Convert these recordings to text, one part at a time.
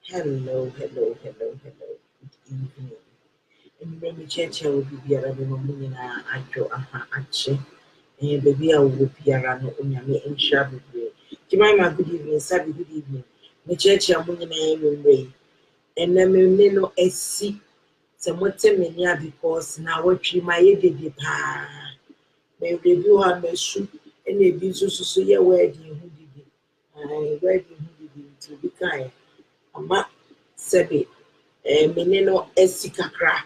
Hello. Good evening. And maybe church will be a woman at your ache. And baby, I will be around Unyami and Shabby. Jemima, good evening, Sabby, good evening. The church are moving a way. And then me no SC. Somewhat many because now what you my edit pa. May review her shoot and a business so your wedding who did it. I wedding who did it to be kind. Ama Sebi. Menino esikakra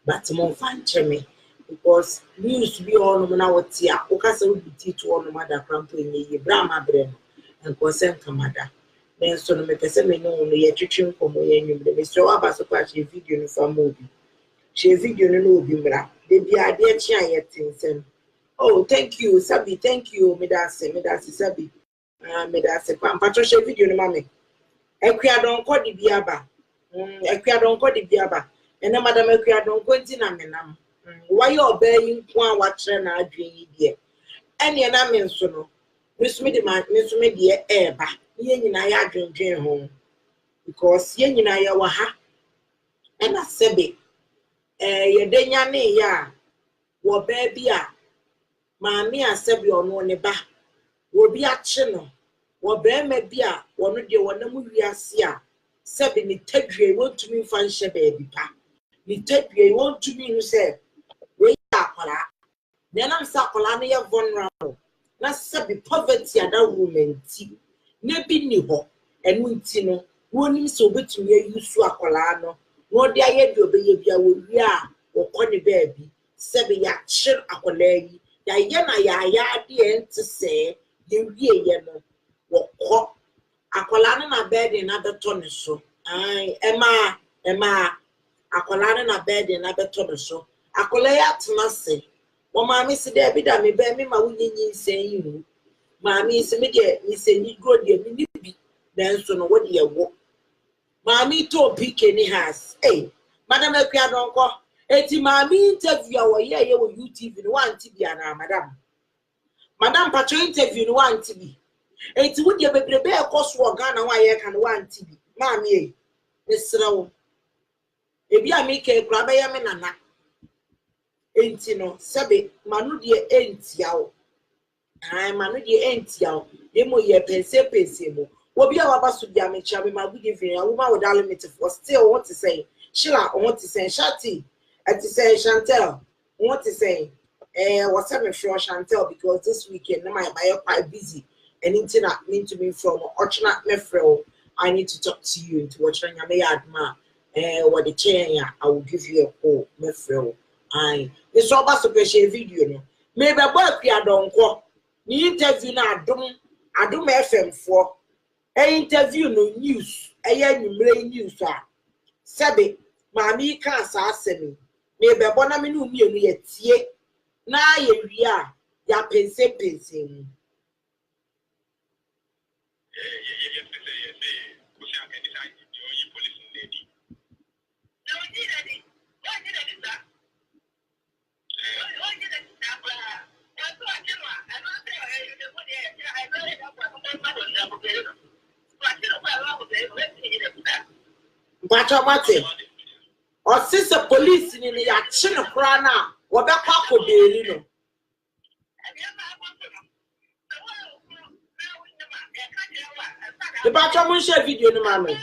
but mo fanche me because we used to be on na wotia okasa we biti to on mother crampo enye brama bre no and consent kamada then so no me pese me no ye twetwe nkomo ye nwumre me so aba so kwa che video no fa mobi che video no obi mra de bia de chi an ye tinsem. Oh, thank you Sabi, thank you medase Sabi. Medase kwa mpacho che video no mame Akua Donkor di biaba. Akua Donkor di biaba. Ena madam Akua Donkor nti na menam. Why obey you kwa watre na adwen yi de. Ene na me nso no. Mesumi de eba. Ye nyina ya adwendwen ho. Because ye nyina ya wa ha. Ena sebe. Ye denya ne ya. Wo ba bi a. Maami asebe ono ne ba. Wo bi a che no. Wo be ma bi a wono de wonam wiase a sebe ni tadwe wontumi fa nhye baabi pa ni tadwe wontumi hu se we akwara na nam sa akwara no ye vulnerable na sebe poverty ada woman ti na bi ni ho enu nti no wonim se obetumi ayusu akwara no no de aye de obeye bia wo wi a wo kone baabi sebe ya kyer akwara yi ya ye na ya de enti se ye wie ye no wo akwala na bed na beto ne so ai ema akwala na bed na beto ne so akwala ya tmase wo maami se de bi da me be me ma wunyi nsen yi hu maami se me de nsen go de mi bi den so no wo de wo maami to pike ni has madam Akua Donkor eti maami interview wo ye wo YouTube ni wan ti bia na madam patro interview ni wan ti bi enti wo de bebrebe ekoso Ghana wa ye kan wan ti bi maami nesrawo ebi amike kura be ye me nana enti no sebe manu de entiawo manu de entiawo demo ye pense mo obi a waba so dia me chia me ma good evening a woman with limit for still what to say Sheila what to say Shati at to say Chantel what to say what's up with Chantel because this weekend my quite busy and into mean to me from Ochna Mefrel. I need to talk to you into watching your adma what the chair I will give you a call Mefrel. I it's all about special video no maybe Akua Donkor ni interview na adum FM for interview no news news sebe maami ka sa asemi maybe bona me no mienu ye tie na ye wi a ya pense Mate or sister police in ya chin krana wo be kwa ko beeli no the bacha mun share video no mama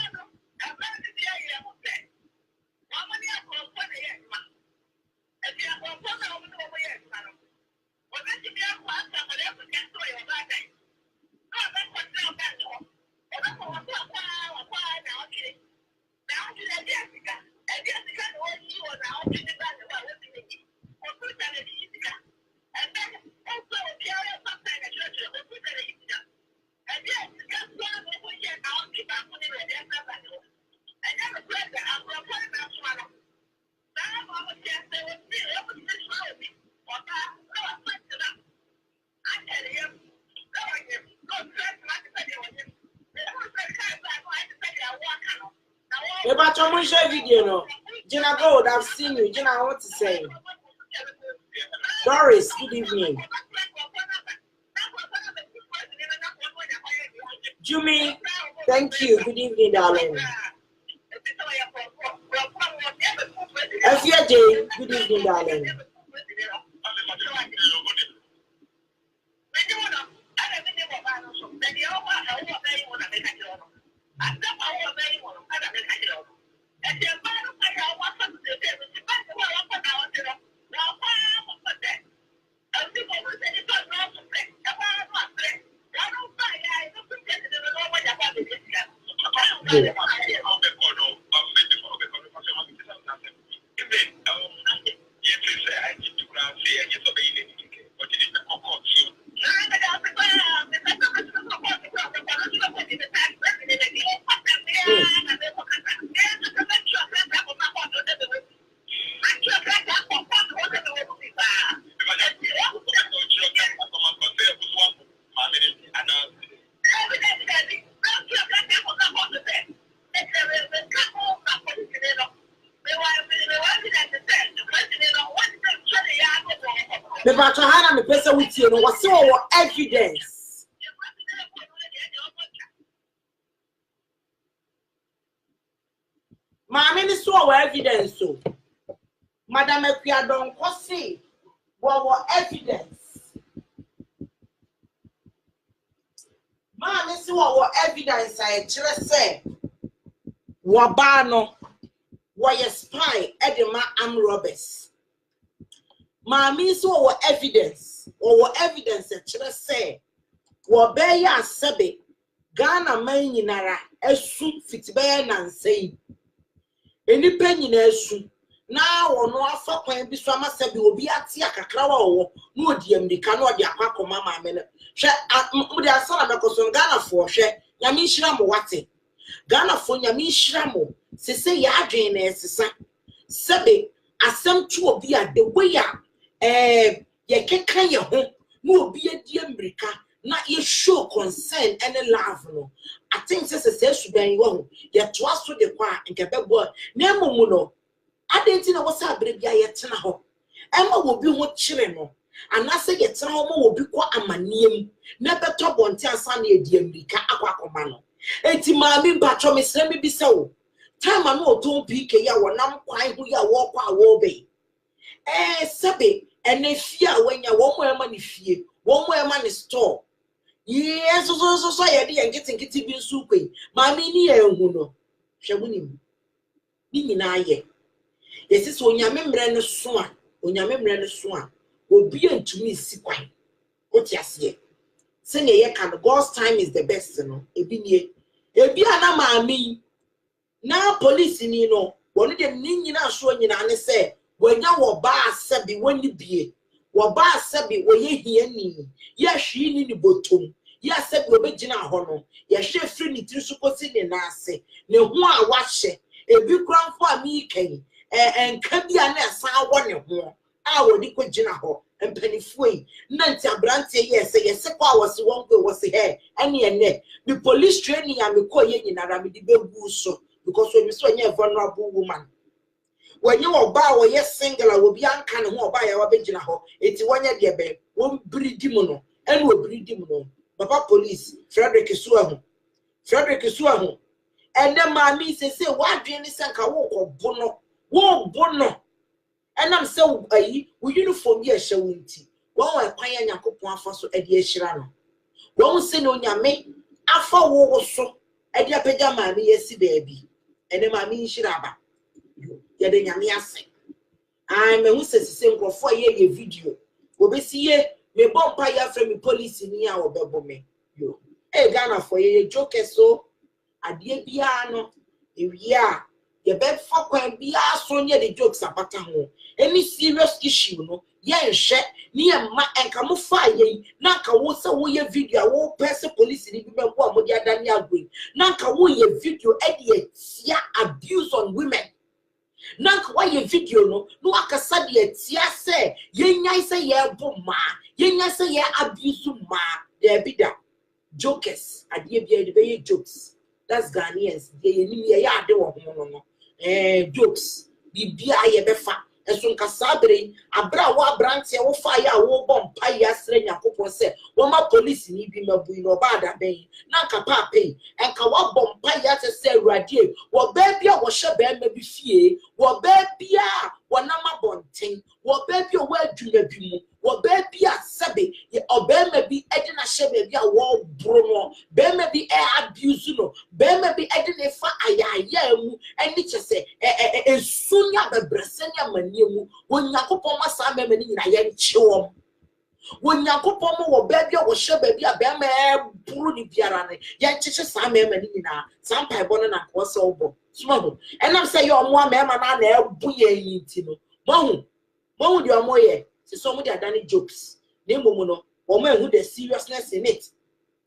But I'm going to share video no. Gina Gold, I've seen you. Gina, I want to say. Doris, good evening. Jimmy, thank you. Good evening, darling. Jay, good evening, darling. The Bachahana, the person with you, was so evidence. Mammy is so evidence. So, Madame Akua Donkor say, what evidence? Mammy is what evidence I just say. Wabano, why a spy, Edema am robbers. Mammy so what evidence I just say. What bear sabe, Ghana man yinara, esu fitbear nan say. Any penny nesu. Now or no afa kwan bi so amasabi obi atia kakrawa owo no di amrika no di akwa mama me hwe mo di asara me koso Ghana fo hwe nyame nhira mo wate Ghana fo nyame nhira mo sese ya adwen na esesa sebe asem tu obi a the way ye kekan ye ho no obi adi amrika na ye show concern and love no I think sese sudan wo ye to aso de kwa nkebebo na emomu no adentina wasa abrebia yetena ho ema wo bi ho kire no anase yetena ho ma wo bi kwa amaniem na beto bonte asa na edi amrika akwa koma no enti maami mpacho mesre me bi se wo time na oton pk ya wonam kwan ho ya wo kwa wo be sebe ene fie a wanya wo mo ema ne fie wo mo ema ne store yes so ya de nkiti bi nsu kwen maami ni ya ehu no hwemunim ni nyina ye yes so onyame mre ne so a obi antumi si kwan otiase se ne ye kan God's time is the best no ebi ana maami na police ni no woni dem ni nyina so nyina ne se wanya wo ba asabi woni bie wo ba asabi wo ye hia ni ye hwi ni botom ye asabi obegina ho no ye hwe firi ni tiri so kosi ne na ase ne ho a wa hye ebi kranfo a mi kan enka bia na esa awo ne ho a wodi ko gina ho empanifuei na nti abrante yes kwa wose wonko wose he ene ene the police training ya me ko ye nyinara me di begu so because we so nya vulnerable woman when you oba wo yes single a wo bi anka ne ho oba ya wa begina ho enti wonya de be won bridi mu no ene wo bridi mu no papa police Frederick Suahu ene maami se wadwen ni sanka wo ko bono enam se ayi wo uniform ye hye wonti won wa kwan ya Yakobon afa so ade ahira no won se no nyame afa wo so ade apagya maami yesi baabi ene maami nhira aba ye de nyame ase ai me hu se nkrofo ye video obesi ye me bompa ya from me police ni a obebo me yo Ghana for ye joke so ade bia no ewia ye be fa kwan bia so nye the jokes apata ho any serious issue no ye nhwe ni ye ma enka mo fa ye na nka wo se wo ye video wo pese police ni bi be bo amodi adani agwe na nka wo ye video e tia abuse on women na nka wo ye video no akasa de tia se ye nyai se ye bo ma ye nyai se ye abuse ma de bida jokers ade bia de be ye jokes that's Ghanaians ye ni ye ya ade wo ho no jokes bibia ye befa eso nka sabre abra wa branche wo fa ya wo bompa ya sre Yakobon se wo ma police ni bi mabu no ba da ben na nka pa pe enka wa bompa ya se awurade wo ba bia wo hye ba ma bi fie wo ba bia wo nam bonten wo baby o wa adwuma bi mu wo baby a sebe o be ma bi edi na hye baby a wo bro no be ma bi abuse no be ma bi edi ne fa ayaya mu eni kyese esunya bebrese nya manie mu wo nyakopon masa ma mani nyina ye nchiwom when Yakopom or baby or share baby a bear bruni piarane, yet teacher some menina, some pibon and was over. Small. And I'm saying you're more man and I buye tino. Bon, bon, you are more ye. So somebody had done jokes. Name woman or men who the seriousness in it.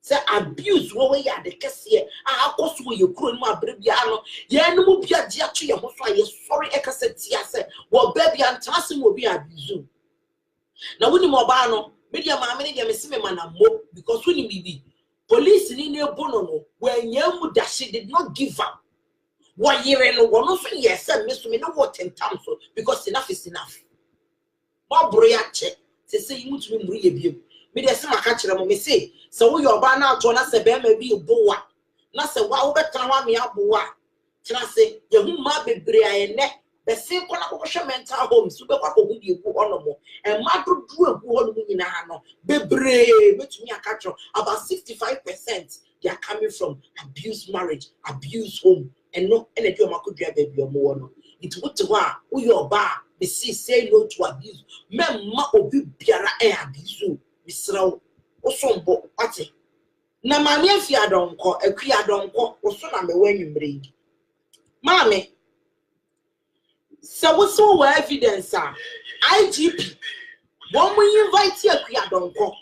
Say abuse what we are the cassia. I course will you couldn't my brebiano. Ye no be a dear to your host. Sorry, Ekaset, said, well, baby and Tassim will be abused. Now when you mobile media mammy dia mesime manamo because when you be police in your bono when you that she did not give up 1 year and one of yes and miss me no what in terms of because enough is enough. Bob Briache to say you to me rebuke media sima catch them me say so your ban out to us a bear may be a boa not say wow better one me a boa can I say you who might be bria neck. The same mental home, super who you go on more, and Margaret drew a good in a hand. Bebre, which me a catch about 65% they are coming from abused marriage, abused home, and no energy of my could baby or more. It's what to wa, who your bar, the see say no to abuse. Men ma obi biara abuse, Mr. Osombo, what's it? Na mammy, if you don't call a queer don't call, or so I'm when you bring. Mammy. So what's so evidence, sir? IGP. When we invite you, Akua Donkor.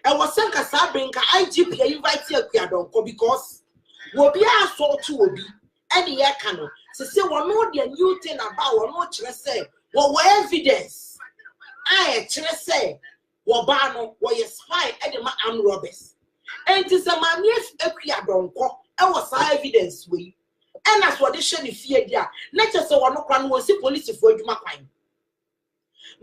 And was sent a Sabrinka IGP invite you, Akua Donkor because we'll be assault to be any year canon. So say one more the new thing about one more say, what evidence? I actually say, Wabano, what you spy at the armed robbers. And it is a man if Akua Donkor, and was evidence we. And that's what they should fear there. Not just one was see police for you, Macquine.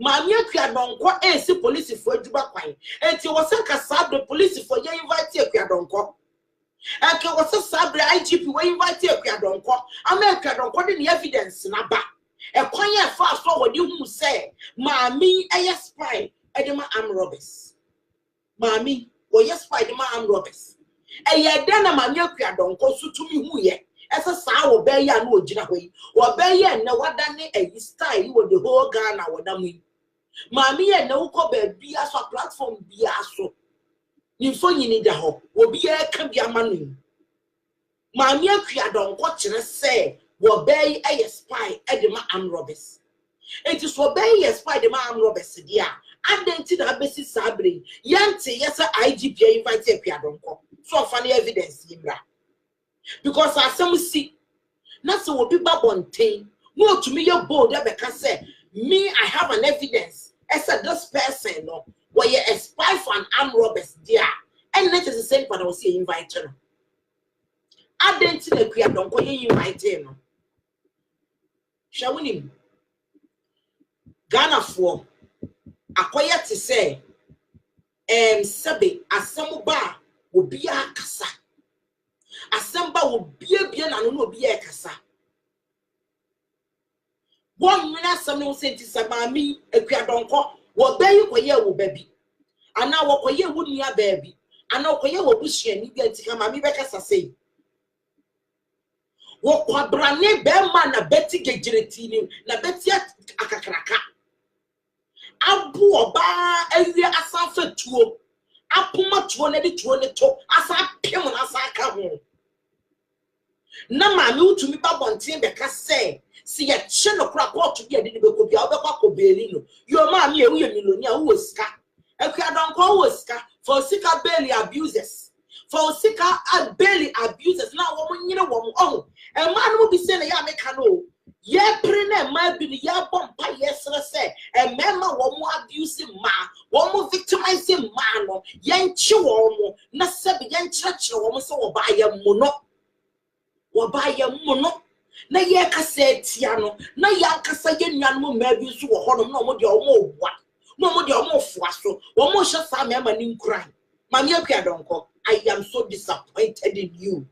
Mammy, Akua Donkor, and see police for you, Macquine. And it was a sub the police for you invite Akua Donkor. And it was a sub the IGP where invite Akua Donkor. America Donkor in the evidence, Naba. A quiet fast forward you who say, Mammy, a spy, Edema arm robbers. Mammy, or yes, spy the man robbers. And yet, then a man, Akua Donkor, so to me who ye. As a sour bear, no jinaway, or bear, no what done a style with the whole Ghana, what I mean. Mammy, and no cover be as a platform be as so. You phone you need a hope, will be a can be a man. Mammy, Akua Donkor say, will bear a spy at the man robbers. It is for bear a spy the man robbers, dear. I didn't have Bessie Sabri, Yancy, yes, IGP invited Akua Donkor. So funny evidence, Yimra. Because as some see, not so will be babontain. No, to me, your bold, because say, me, I have an evidence. As a this person, no, where you a spy for an armed robbers, dear. And that is the same part I was saying, invited. I didn't see the Akua Donkor you invited. Shall we name Ghana for acquire to say, Sabe, as some bar will be a casa. Assemble will be a bien and no be a casa. 1 minute, someone said to Samami, Akua Donkor, what baby for you, baby. And now what you wouldn't your baby. And now for you will push you and you get to come and be back as I say. What quadrane bearman a betty gajetini, na betty at Akakraka. Abu oba area asafe tuo. Apuma tuo ne di tuo ne to asa pim na asa ka ho. Na mami to me babontin be ka say si ye che no kra ko to bia de be ko bia obekwa ko beli no your mami e wo ye millionaire wo sika Akua Donkor wo sika for sika belly abusers for sika belly abusers na wo nyine wo oh e man mo bi say na ya meka no ye pre na ma bi ni ya bompa yesre say e mema wo mo abuse ma wo mo victimize ma no ye nchi wo mo na se bi ye nchirechire wo mo se wo ba ye mo no na ye kasa tia no na ya kasa ye nuan mo ma bi so wo honom na mo de omo obwa na mo de omo foa so wo mo hye sa ma ni nkran Mami Akua Donkor, I am so disappointed in you.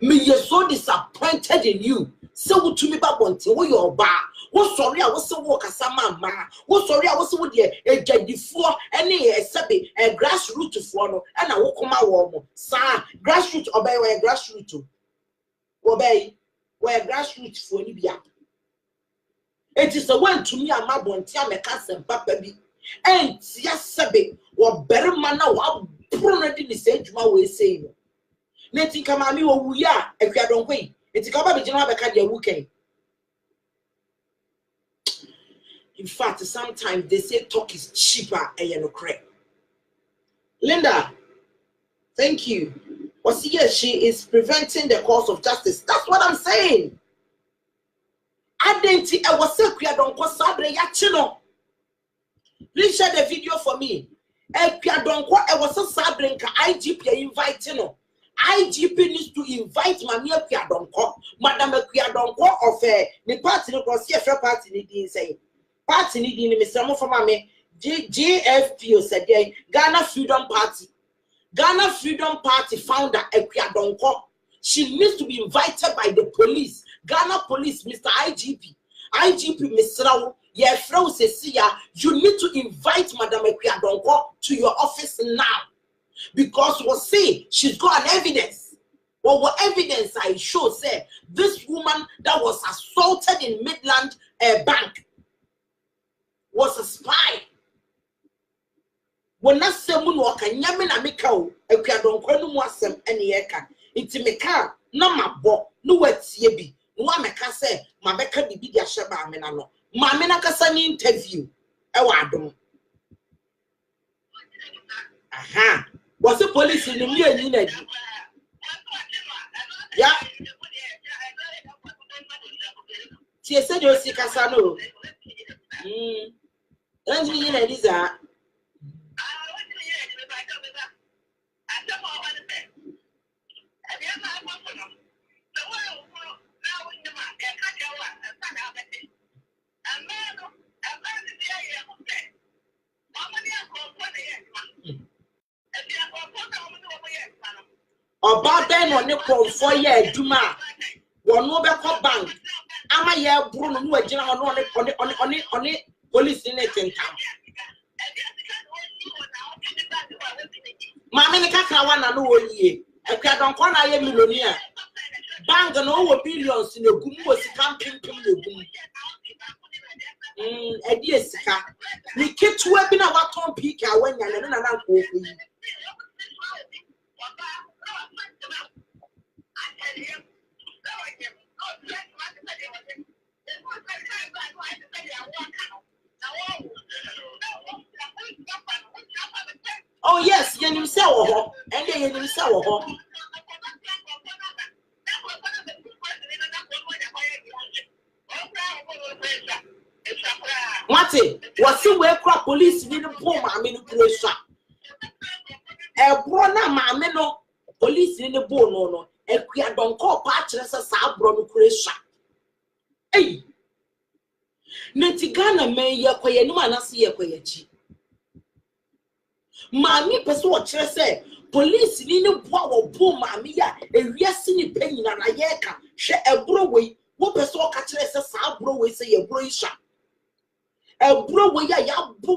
Me, you're so disappointed in you. So to me babonti wo your ba What sorry, I was so walk as a man. What sorry, I was with you a jadifo, any a grassroots for and I will come out warm. Sir, grassroots obey where grassroots obey where grassroots for Libya. It is the one to me, I'm a bontia, my cousin, Papa B. And yes, Sabe, or better manner, what probably the same way saying. Letting come at me, or we are, if you don't wait. It's a couple of general Cadia Wuke. In fact, sometimes they say talk is cheaper and you know correct. Linda, thank you. What's here? She is preventing the cause of justice. That's what I'm saying. I didn't. I was saying, "Akua Donkor sabre yachino." Please share the video for me. Akua Donkor, I was so sabre nka IGP inviting no. IGP needs to invite Mami Akua Donkor, Madam Akua Donkor of the party no cross here party ni din say. Party ni din Mr. Mofama JFP said Ghana Freedom Party. Ghana Freedom Party founder Akua Donkor. She needs to be invited by the police. Ghana Police, Mr. IGP. IGP Mr. Rao, your friend says, you need to invite Madam Akua Donkor to your office now. Because we'll say she's got an evidence. Well, what evidence I show say this woman that was assaulted in Midland Bank was a spy. When I say Munwaka, Yamina Mikao, Akua Donkor no wasem any eka. It's Meka, no my bo, no what's yebi. No one can say, my Becca be the Shaba Menano. Mamma Cassani interview. Ewadum. Aha. Was the police in the million? Yeah. She said, you're sick as I know. Don't you know this? About then on the call for year, Duma. One no back bank. Am I here, Bruno, who are general on it, police in it. Mamma Kakawana, no ye. Akua Donkor na ye millionaire. Bank no billions in the boom was camping the boom. Sika. We keep to webbing our Tom Pika when you're not an oh yes, you himself, and then himself. What it was the way crop police didn't pull my manipulation. A brona mameno police in the bone no. Akua Donkor patches a sabron creation. Hey, Netigana may ya quay no man see a quayachi. Mammy Pessoa say, police in the power boom, mamia, a reassing penny and a yaka, share a broway, what Pessoa catches a sabro say a brochure. A broway ya boo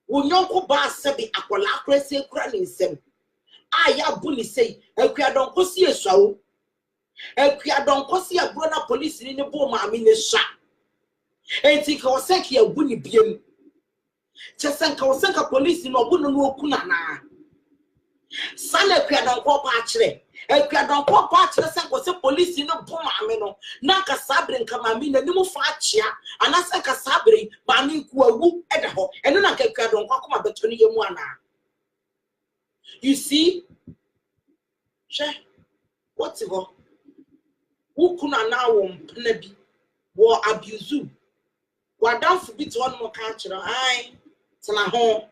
will yonko bar sebi aqualacre say cranning sem. Ya bully say, Akua Donkor see a show. Akua Donkor see a grown up police in the boom, mammy, the shot. And think I was saying here, Bunny Bien. Chesanka was sent a police in Obuno Kunana. Son Akua Donkor patchre. Akua Donkor patchre was a police in a boom, ameno. Naka sabrin come a mina, no fachia, and I sank a sabri, banning woo at ho, and then I can Akua Donkor come up between you one. You see, what's it? Who couldn't now nebi war abuse you? What down for bit one more country? I tell home.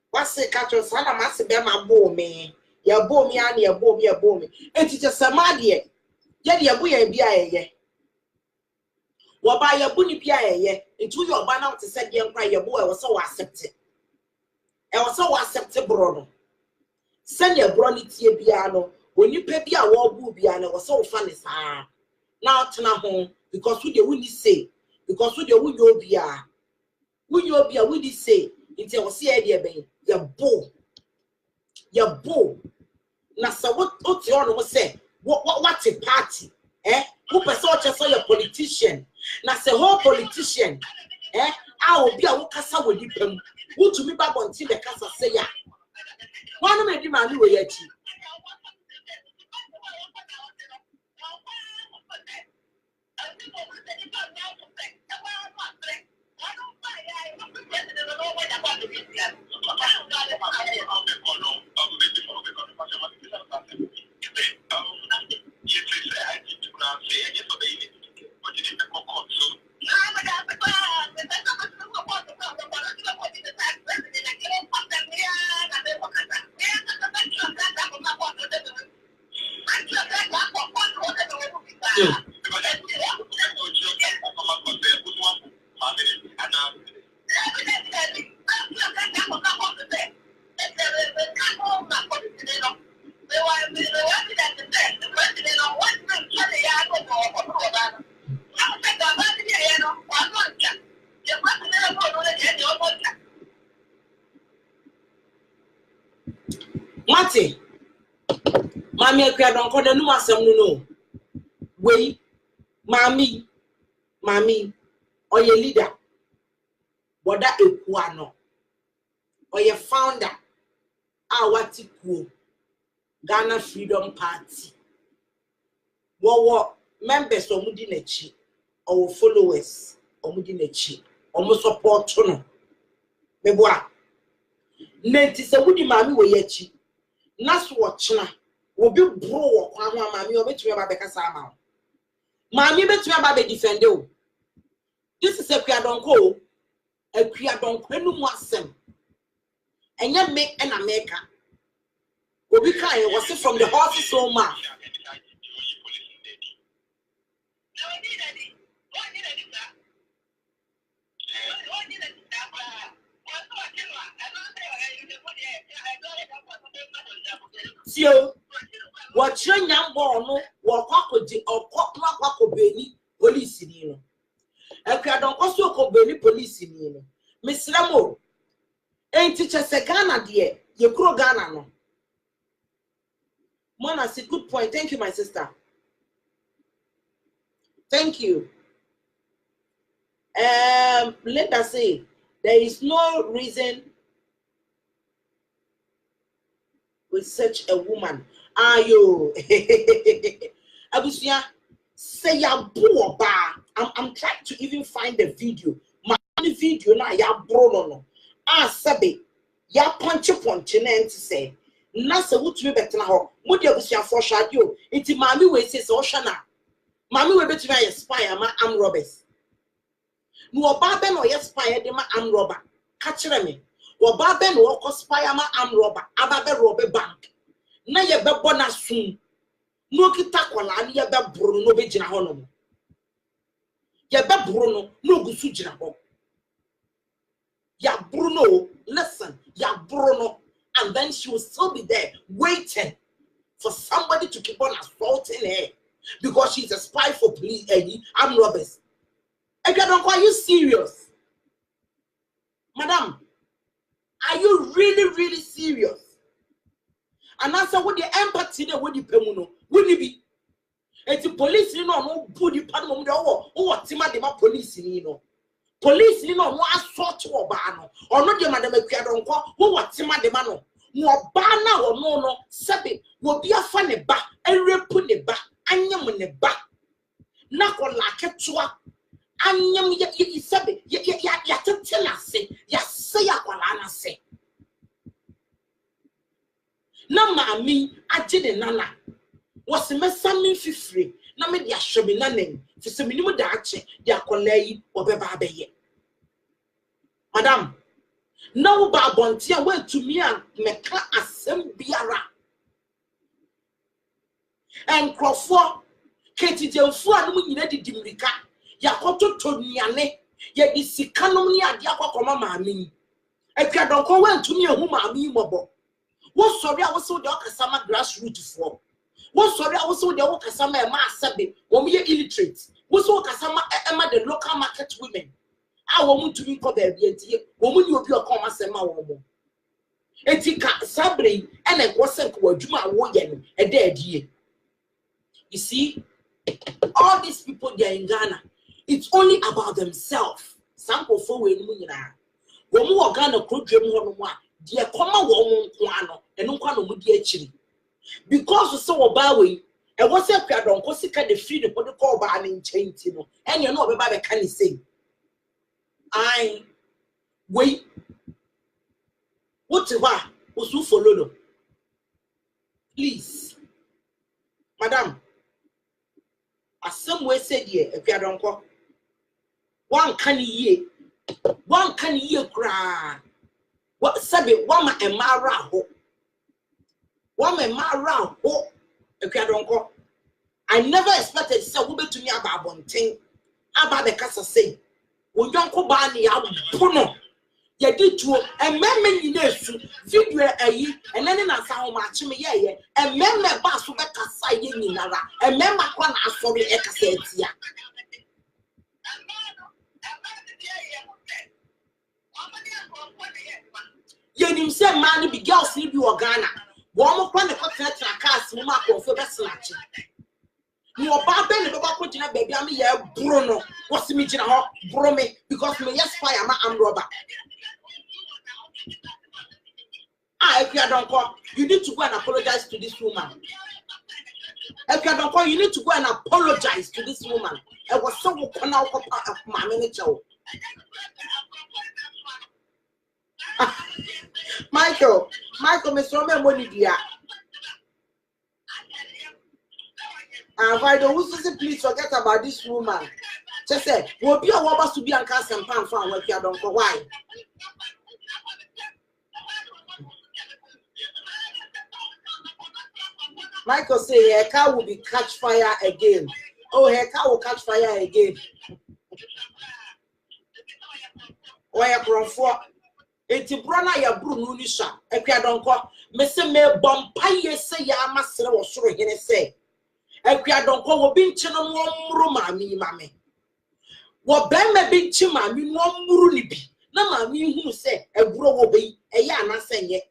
What's the catcher? Son, I must be my bow me. Ya bow me, and ya bow me. And it's just a maddy. Yet ya boy and be a what by your bunny pia, into your banner to set young cry your boy was so accepted. I was so acceptable. Send your brony tea piano when you pay a war boo piano was so funny, sir. Now, turn home because we the wouldn't say. because we did say it's a see idea be your bull. Now so what you all say what a party who person just say your politician now say whole politician I will be a wokasa with them who to me back until the casa say ya one me di manu we yachi Mate, Mammy Akua Donkor no asem no. Wei, Mammy, or your leader, Boda Akua no, or your founder, what Ghana Freedom Party. What members of Mudinechi, or followers of Mudinechi, or support no. Meboa. Nenti se wudi mami we yachi. Naso watchna will be bro kwa mami obetumi aba bekasa ama. Mami betumi aba be defend o. This is Akua Donkor. Akua Donkor enu mu asem. Enye me na America. Obi kai was from the horse's soul mouth. Tio, what your young boy what quackody or quack beni police in you. Akua Donkor so beni police in you. Miss Ramo, ain't teacher say Ghana dear, you grow Ghana no. Mona said good point. Thank you, my sister. Thank you. Let us say there is no reason with such a woman. Ayo, Abusia, say ya bro ba. I'm trying to even find the video. My video na ya bro no. Sabe ya punch na say. Na se wutumi betena ho. Mudi Abusia for shadio. Iti mami we say so shana. Mami we betumi ya spy ma am robbers. No oba be no yes spy de ma am robber. Kachire me. Oba be no ko spy ma am robber. Aba be rob bank. Na ye be bona sun. No kita kwala ni ye be buru no be gina ho no. Ye be buru no gusu gina ho. Ya Bruno, listen, ya Bruno, and then she will still be there waiting for somebody to keep on assaulting her because she's a spy for police armed robbers. Akua Donkor, are you serious? Madam, are you really serious? And answer with the empathy that would you pemuno, would it be? It's the police, you know, no body part of the what Tima de ma police, you know. Police, you know, no assault to Obano, or not your Madame Akua Donkor, who what Tima de Mano. No bana or no, Sabi will be a funny back, and reput the back, and yam in the back. Knock on like a twat. Anyam ye sabi ya tell us ya say akwala say na mami agye nana was me sami fifiri na me dia hwebe nanen fi se minimu da ache dia akwala yi obeba abeye madam na wo ba bonte a we tumi a meka asem biara enkrofo ketijemfu anu nyina didimrika yakoto toniane ye disikanom ni ade akokoma maami Akua Donkor wantumi ehu maami mobo wo sori a wo so de okasama grassroots fo What sorry, I was so the Okasama Masabi, when we are illiterate. What's Okasama Emma the local market women? I want to be called there, woman you be a comma sema woman. Etika Sabri and a wasn't what Juma Woyan a dead year. You see, all these people they are in Ghana, it's only about themselves. Some of them will when we are Ghana could dream one, dear comma woman, and no one would be actually. Because we saw a bowing, and what's up, I don't go sick at the free for the call by an change, you know, and you know about the can you say. I wait. What you want? Who's who follow? Please, madam. As some way said, yeah, if you don't go, one can ye cry. What sabi, one and mara ho. One and mara ho. If you don't go, I never expected so who be to me about one thing. About the casa say, when you go bani, I will puno. You did to a man in this video and then I saw much me, yeah, and men my boss will get a side in Nara, and men my one are sorry, Ekasetia. You say, man, be girl sleep you or Ghana. One more point the content and cast Mark for the snatching. You are bad, putting a baby, I'm here, Bruno. What's the meeting of Brome because me, yes, fire, I'm robber. If you don't call, you need to go and apologize to this woman. If you don't call, you need to go and apologize to this woman. I was so now of my manager. Michael, Mr. Money, dear. Why don't you please forget about this woman? Just say, will be a woman to be on cast and pan for what you don't call why. Michael say her car will be catch fire again. Oh, her car will catch fire again. Why a from for? Eti brana ya Bruno Nisha. Ekya don't call. Me say me bompaye say ya masere wo soro hene say. Ekya don't call wo binchi no muru mami mame. Wo ben me binchi mami no muru ni bi. Na mami hu say ebro wo be eya anasenye.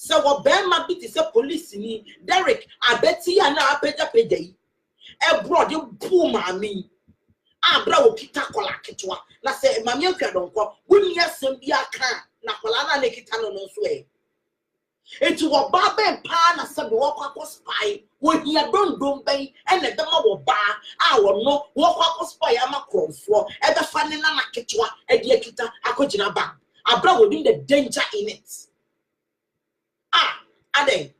So what Ben Mabit is a police ni Derek, I bet you are now a peja day. A broad you poor mammy. Ah, bro, kita kola kitwa. Na say, Mamma don't call. Wouldn't yes, and be a car. Nakolana Nikitano no sway. Into what Baba and Pan as some walk up spy. When he had don't bay and the demo will bar. I will know walk up spy. I'm a crow for ever finding a kitwa and yakita. I could in a bag. A bro would be the danger in it. Ah, Ade.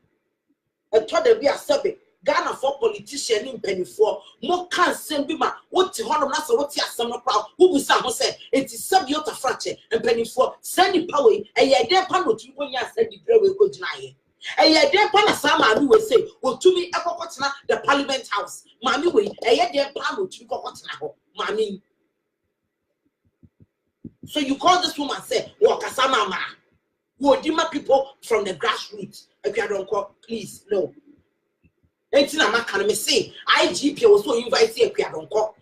I thought there be a subject. Ghana for politician in penny for more can send be ma what the honor nasa what ya some crowd who will say it is subject of fracture and penny for sending power a year there panel to when ya said the girl will go deny a year there panel some man will say well to me the parliament house mammy way a year there panel to go mammy. So you call this woman say walk a sama ma who demand people from the grassroots. If you don't call, please, no. Anything I'm not me say, IGP was so invited. If you don't call,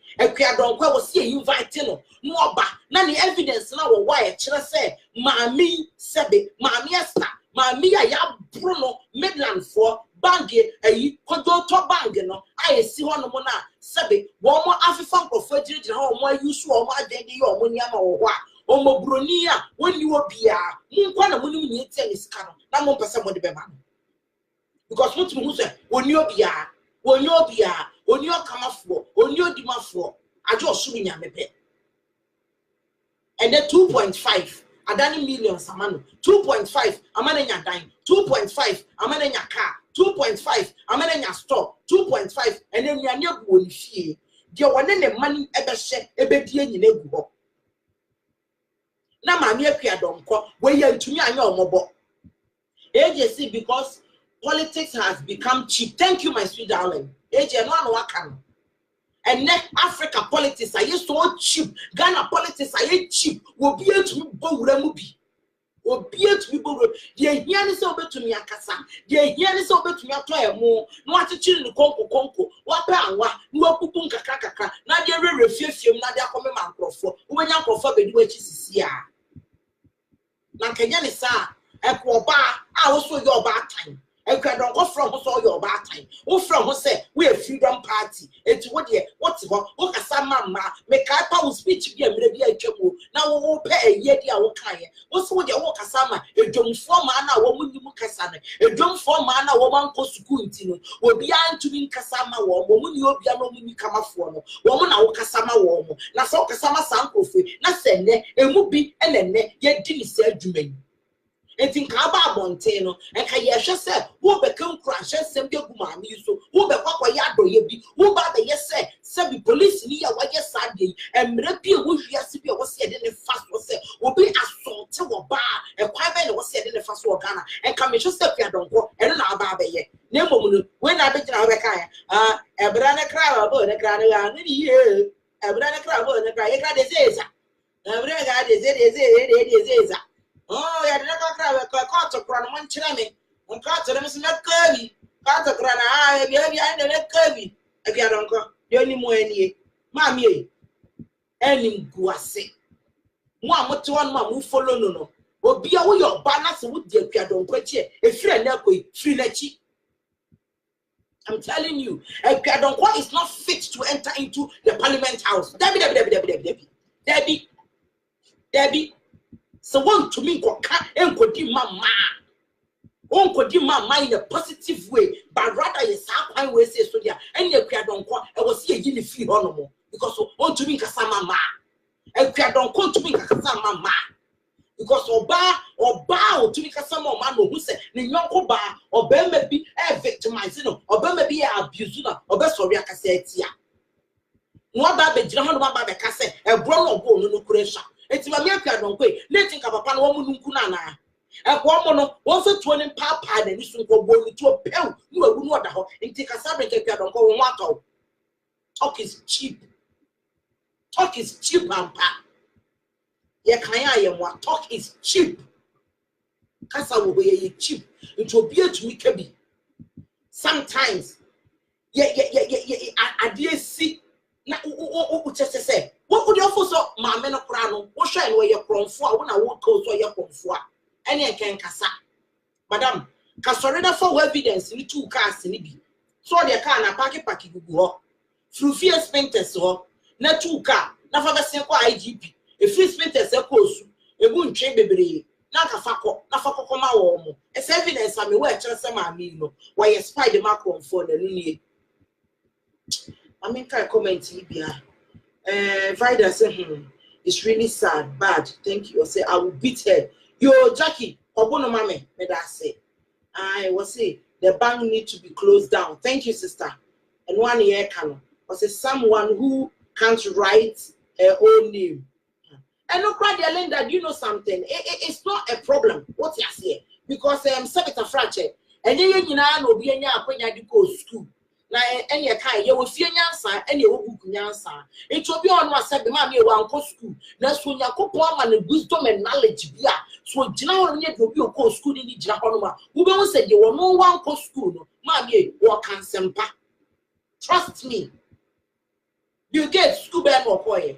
was here inviting no ba. None evidence now why I say, Mammy Sebe, Mammy Esther, Mammy Aya Bruno, Midland for Bangi, a Kodo to Bangino. I see one of Mona Sebe, one more African prophet, how more you saw my daddy or Munyama or what. Omo bronia when you be a na munu ni tell is canon na mo pesa mo de be man because what who say when you be kamafo when you dimafo ajo osuru nya mepe and then 2.5 adani millions amano 2.5 amana nya dan 2.5 amana nya car 2.5 amana nya store 2.5 and then nya nya bu oni fie de wone ne mani ebe hye ebe die nyina egu ho na mami Akua Donkor we ya ntumi anya omobo AJC because politics has become cheap. Thank you my sweet darling. AJ no anu aka no and Africa politics are so cheap. Ghana politics are cheap. We be ntumi bo wura mu bi Obia to be borrowed. The Yan is over to me, Akasa. The Yan is over to me, Atoyamo. No, what to chill in the Conco, what power, no Pupunka Kaka, not your refuse, not their common man when you prefer the wages here. Nankanyan is Akua I also your bad time. Akua Donkor from us all your bad time. Who from us say we a freedom party. It's what ye what's what Mama make I power speech be a maybe a joke. Now we'll pay a year dear okay. What's what you walk a summer? A drum for mana woman you mukasana. A drum for mana woman goes to Kuntino. Will be on to be Kasama warm. Woman you be a woman come up for no. Woman I walk a summer warm. Na so Kasama Sanko free. Na send a movie and then yet didn't say Jume. And think about Montano, and Kayasha said, who become crash and send your woman, so who be what yado ye be, who by the yes said, Sabi police near what yes Sunday, and Repeal which Yasipia was said in the fast was said, will be assaulted or bar, and Quaben was said in the fast war Ghana, and Commission Sepia don't go, and an Abba ye. Nemo, when I bet in our Kaya, a banana crab about a grand year, a banana crab about a cry, a disease. A banana disease. Oh, yeah, never caught a crown one chimney. And caught them is not curvy. Caught a crown, I have you curvy. If you don't go, the only more any. Mammy, any guasse. One to one mamma follow no. Or be away your banners with the Akua Donkor. If you're not going, free. I'm telling you, Akua Donkor is not fit to enter into the Parliament House. Debbie. So one to me go and could do mama. One could do mama in a positive way, but rather is how we say so there. And you Akua Donkor, I was here in the free honorable because one to me Kasama ma. Akua Donkor to me Kasama ma. Because Oba to me Kasama man who said, Nyonko ba, or Ben may be a victimizing, or Ben may be a abuser, or best for Yakasetia. No baby, German Baba Casse, a brown or bone no creation. It's my Akua Donkor. Let's think of a pan woman kunana. A woman also 20 papa and this will go to a pill. You will not the hole and take a subject Akua Donkor one. Talk is cheap. Talk is cheap, Pampa. What talk is cheap. Kasa will be cheap. It will be to me kebi. Sometimes, I did see. Na just say what would you so my men of crown? What shall where you're from for when I walk out so you're from for? Any can cassa. Madam, Casoreda for evidence in 2 cars in Ibi. So their car na packy go. Through fierce painters or na 2 car, na for the same IGP. A free painters a course, a wound chamber, not a fako, na fako come out. It's evidence I mean where Chelsea Mino, why you spy the macron for the lineage. I mean, can comment Libya. Vida said, it's really sad, bad. Thank you. I say, I will beat her. Yo, Jackie, Obono Mame, may I say. I will say, the bank need to be closed down. Thank you, sister. And 1 year canon. I say, someone who can't write her own name. And no cry, dear Linda, do you know something? It's not a problem. What you say? Because Sabita Frache, and you know, be a when you go to school. Na any kind you will fear nyansa and you will book nyansa. It will be on my side, the mammy one co school. That's when you go and the wisdom and knowledge be. So general need to be a co school in the Japanoma. Who don't say you will no one co school, mammy, or can sempa. Trust me. You get school band or boy.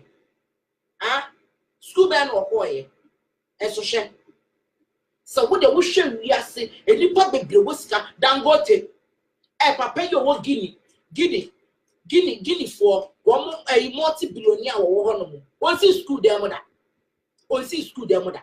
Ah, school band or boy. And so she. So what the ocean we are saying, a little bit the whisker, Dangote. Papa you want Guinea for one a multi-billionaire or one. Once you school their mother. Once you school their mother.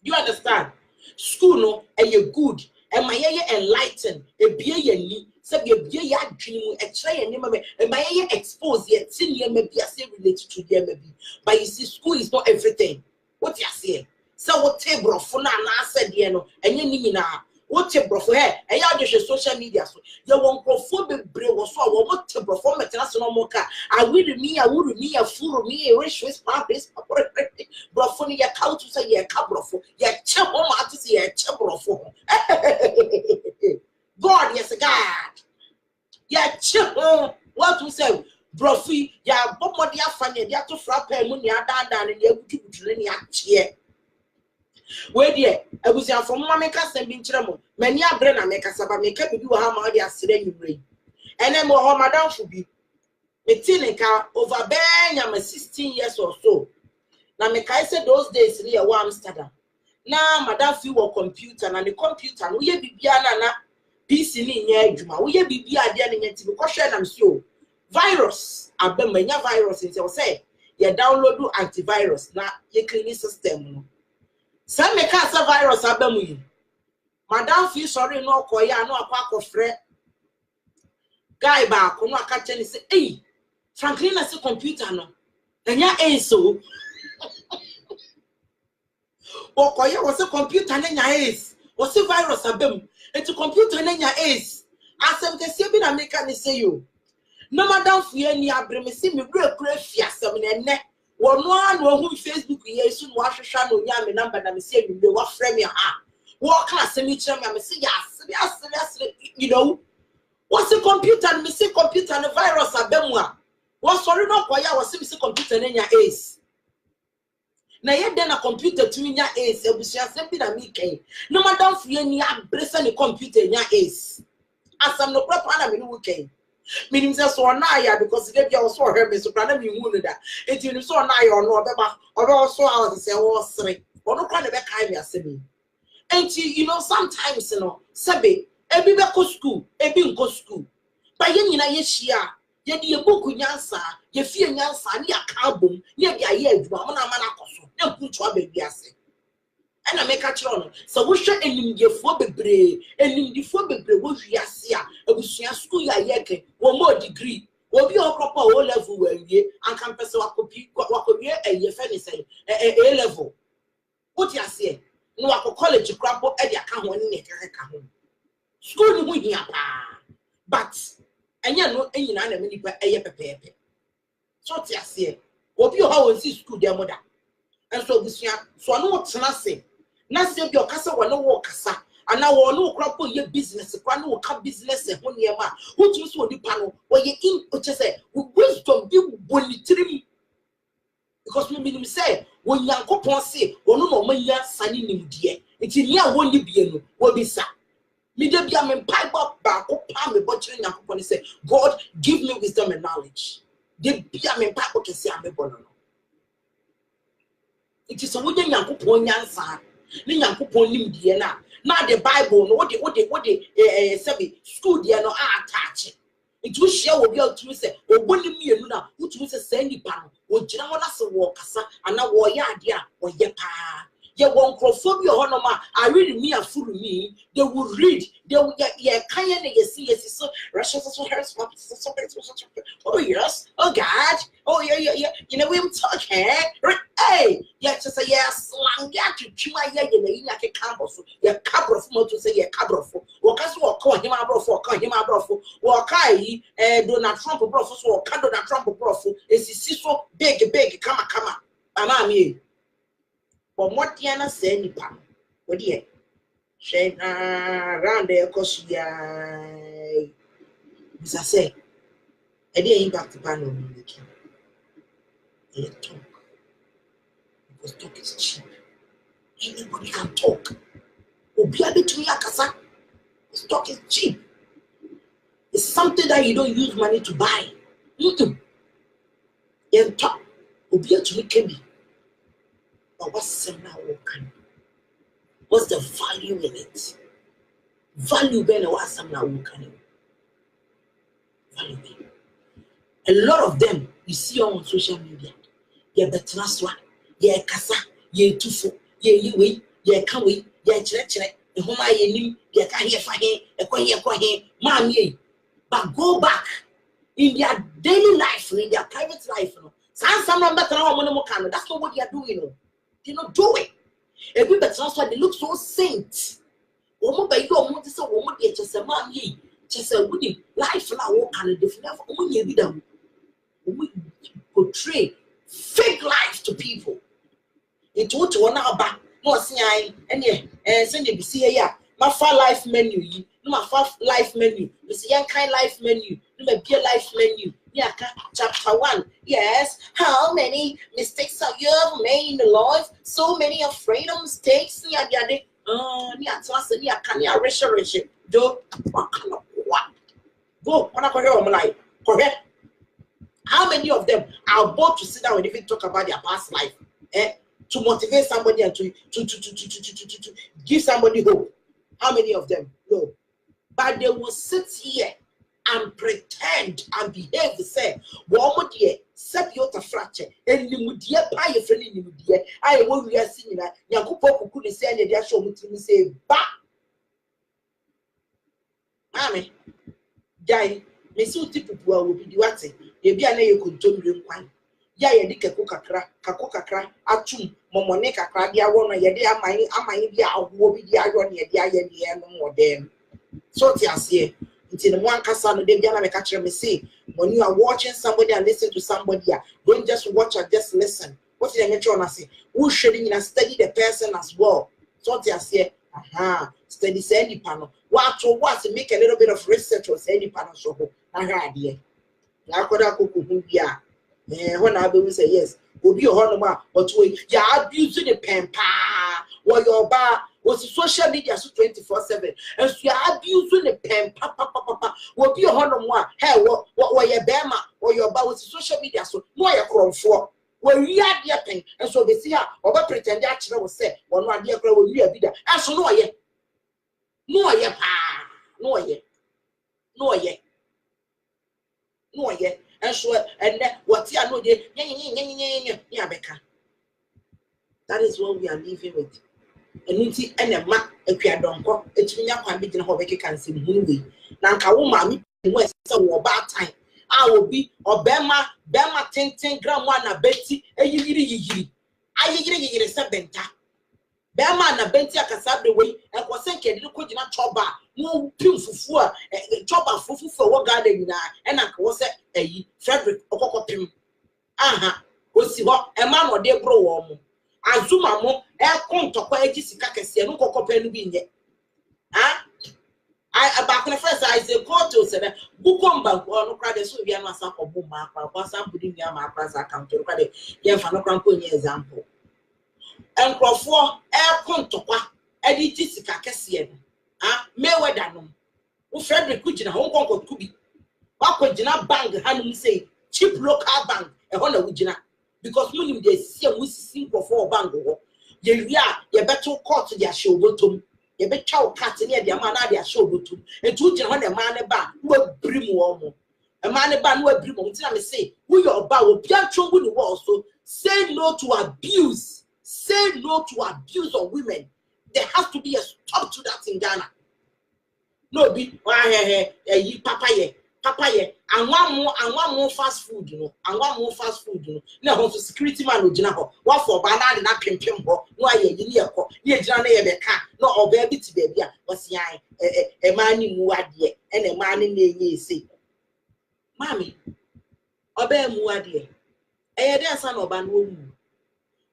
You understand? School no and you good and my enlightened a beer ye sub your beer dream a try and my expose yet senior maybe I say related to them maybe. But you see, school is not everything. What you say? So what table for now said you and you need now. What a bro for her, and y'all just social media. So you won't perform the brave or so. What to perform at national mocha? I will me, a fool me, a rich with purpose. Bro for your couch to say your cabro for your chap home to see a chabro for. God, yes, God. Yeah, chip what to say, Brofi, ya Bomodia Fanny, ya to frappe, Munia down, and you to chair. Where dear, I was here from Mamma Castle being tremble. Many a brain and make us about me kept you how much they are sitting you bring. And then more madam should be. Metineka over Ben, I'm 16 years or so. Now, me said those days near Amsterdam. Now, madam feel a computer and the computer, we be Biana, PC in your juma, we be Biana to because I'm so virus. I've been many virus in say, you download do antivirus, now your cleaning system. Some make us a virus, I've been madam feel sorry, no, Koya, no, a pack of friend. Guy back, no, I can't tell you, say, hey, Franklin has a computer, no, and ya so. Okoye was a computer in your ace, was a virus a bim, and to computer in your ace. As I'm the same American say you. No madam for any abrimisi, me great fias, and net. One who Facebook years soon wash a shadow yam number and I'm saying you what frame your heart. Walk class and meet them, and say yes, you know. What's a computer and me say computer and a virus a bimwa? What's sorry no koya was a computer in your ace. Na ye den a computer to nya ace ebusia sembi na mi ken no madam fie ni abresa ni computer nya ace asam no proper na me no ken meaning say so na ya because they be also hear me so na me hu no da enti ni so na ya ono obeba obe also house say wo sere ono kwa na be kai me asemi enti you know sometimes you know sebe ebi be ko school ebi nko school ba ye nyina ye hia ye de boku nyansa ye fie nyansa ni akabom ye de aye aduma mo na ma na koso na kuntu abedi ase ana make a chiro so wo hwe enimdefo bebre wo hwiase a abusua school ya yeke wo mo degree wo bi okropa o level wa wie anka mpese wakowie eye fe ni say a level wo ti ase no wako college krapo e de aka ho ni ne ka ho school ni ho hia pa but enya no enyina na me nipa eye pepepe so ti ase obi o ha won si school dem da and so busia so no tena se na se bi o kasa wo no wo kasa ana wo no kropo ye business kwa no ka business e ho niema wo tu so onipa no wo ye in o che wisdom bi bonitirim because me minim say wo nyankopon se wo no no manya sani nimdie enti ni a wo ni bie no wo bisa me de bia me pipe up ba ko pa me bo chire nyankopon say God give me wisdom and knowledge de bia me pipe ko kese a me bo no. It is a wooden Yankupon Yansa, Ning Yankupon Nimdia now the Bible, no what the Sabi school dear no attach. It will share with your to say, or one me and Luna, which was a sandy pan, or Generalasa Walkasa, and now war yadia or yepa. Ye won't crophobia honoma, I read me a fool me, they will read, they will get kind of see as so Russia so hers. Oh yes, oh God, oh yeah, you know we're talking. Hey, yes, just say yes, slang ya to chima ya in the campus, ya cabro to say ya cabro for Wakas will call him a brofo, Wakai, Donald Trump brofo, or Donald Trump brofo, is so big, come, Amami. But what Diana said, Nipa, what dear? Shame around there, cause ya, as I say, I didn't back to panel. They talk because talk is cheap. Anybody can talk. Obiabe to yakasa, talk is cheap. It's something that you don't use money to buy. You talk. Obiabe to me. But what's the value in it? Value being what's value. A lot of them you see on social media. Yeah, but transfer, yeah, kasa, yeah, tufo, yeah, you wait, yeah, can't wait, yeah, chere, and whom I knew, yeah, can't hear for him, a quiet, mammy. But go back in their daily life, in their private life. Someone better that's not what they are doing. They not do it. Every better they look so saint. Woman by your mother, so woman, just a man, just a woody life now, what kind of different woman you be done. We portray fake life to people. It would to one hour back, no, see, and yeah, and send you see here, my far life menu, no my life menu. You see, young kind life menu. No my beer life menu. Yeah, chapter 1. Yes, how many mistakes have you ever made in the life? So many of freedom mistakes. Yeah, yeah, so I said, yeah, can you reach? Do what? Go, when I go here, I'm like, correct. How many of them are bored to sit down and even talk about their past life? To motivate somebody and to give somebody hope. How many of them? No. But they will sit here and pretend and behave the same. One dear, set your fracture, and you would dear pie a friend in you, dear. I won't be a senior. Yakupo couldn't say any their show to me say, bah, mammy, die. Miss Utipu will be duatting. Ye be a lay you could do you quite. Ya ye dick a kakra, atum, momonica cradia one, ye dear mine, am I be out, will be the iron, ye dear, no more damn. So, here. Until one casano, they gonna catch me say, when you are watching somebody and listen to somebody, don't just watch or just listen. What did I mention? I say, who's shading and study the person as well. So, here, study any panel. What to what to make a little bit of research or any panel. So, I had idea. I could have cooked when I will say yes, will be a honor, but you're abusing the pen pa or your bar was social media so 24/7. And so you're abusing the pen papa will be a honor one. Hey, what your bema or your bar was social media so no your crown for. When we are the thing, and so they see her or pretend that actually was said, one one dear girl will be a bidder. And so no, yet. No, yet, no, yet, no, yet, no, yet. And so, and what you know, that is what we are living with. And you see, and a map, a Akua Donkor, a Chinya can be in Hobby can see movie. Now, Kawuma, West, so bad time. I will be Obama, 10 gram one, a Betty, a yiri. I yiri 7. Bema na benti akasa the way and was saying ke did ko gina choba no pim fufu a choba fufu for what garden na and I was say eyi Frederick okokopim aha osi ho e ma no de bro wo mo azuma mo e kontokwa agi sika kese no kokopa no bi nye ah I back in the first I say court to say bukomba no kra de so bia no asa ko bu ma akwa sam budi mi ama akwa sa account no kra de ye fa no kra ko nye example and Crawford air contokwa editi sika kese no Mayweather no wo Frederick kujina Hong Kong kubi wakojina bank hanum say cheap local bank e ho na wujina because munim dey see am wusisi Crawford bank ho ye wi a ye beto court dia show botom ye betwa cat ne dia ma na dia show botom etu wujina ho na ma ne ba wo brim wo mo e ma ne ba no abrim mo ntina me say wo your ba wo bia twongu ni wo so say no to abuse. Say no to abuse of women. There has to be a stop to that in Ghana. No be papa ye and one more fast food, you know, and one more fast food, you know. Now also security man no jina ho. What for banana na pim ho. No aye ye ni ekọ. Ni jina na ye be ka. No oba bi ti baby a. Was yan e man ni mu ade and a man ni ye say. Mami, oba mu ade. E dey san oba no mu.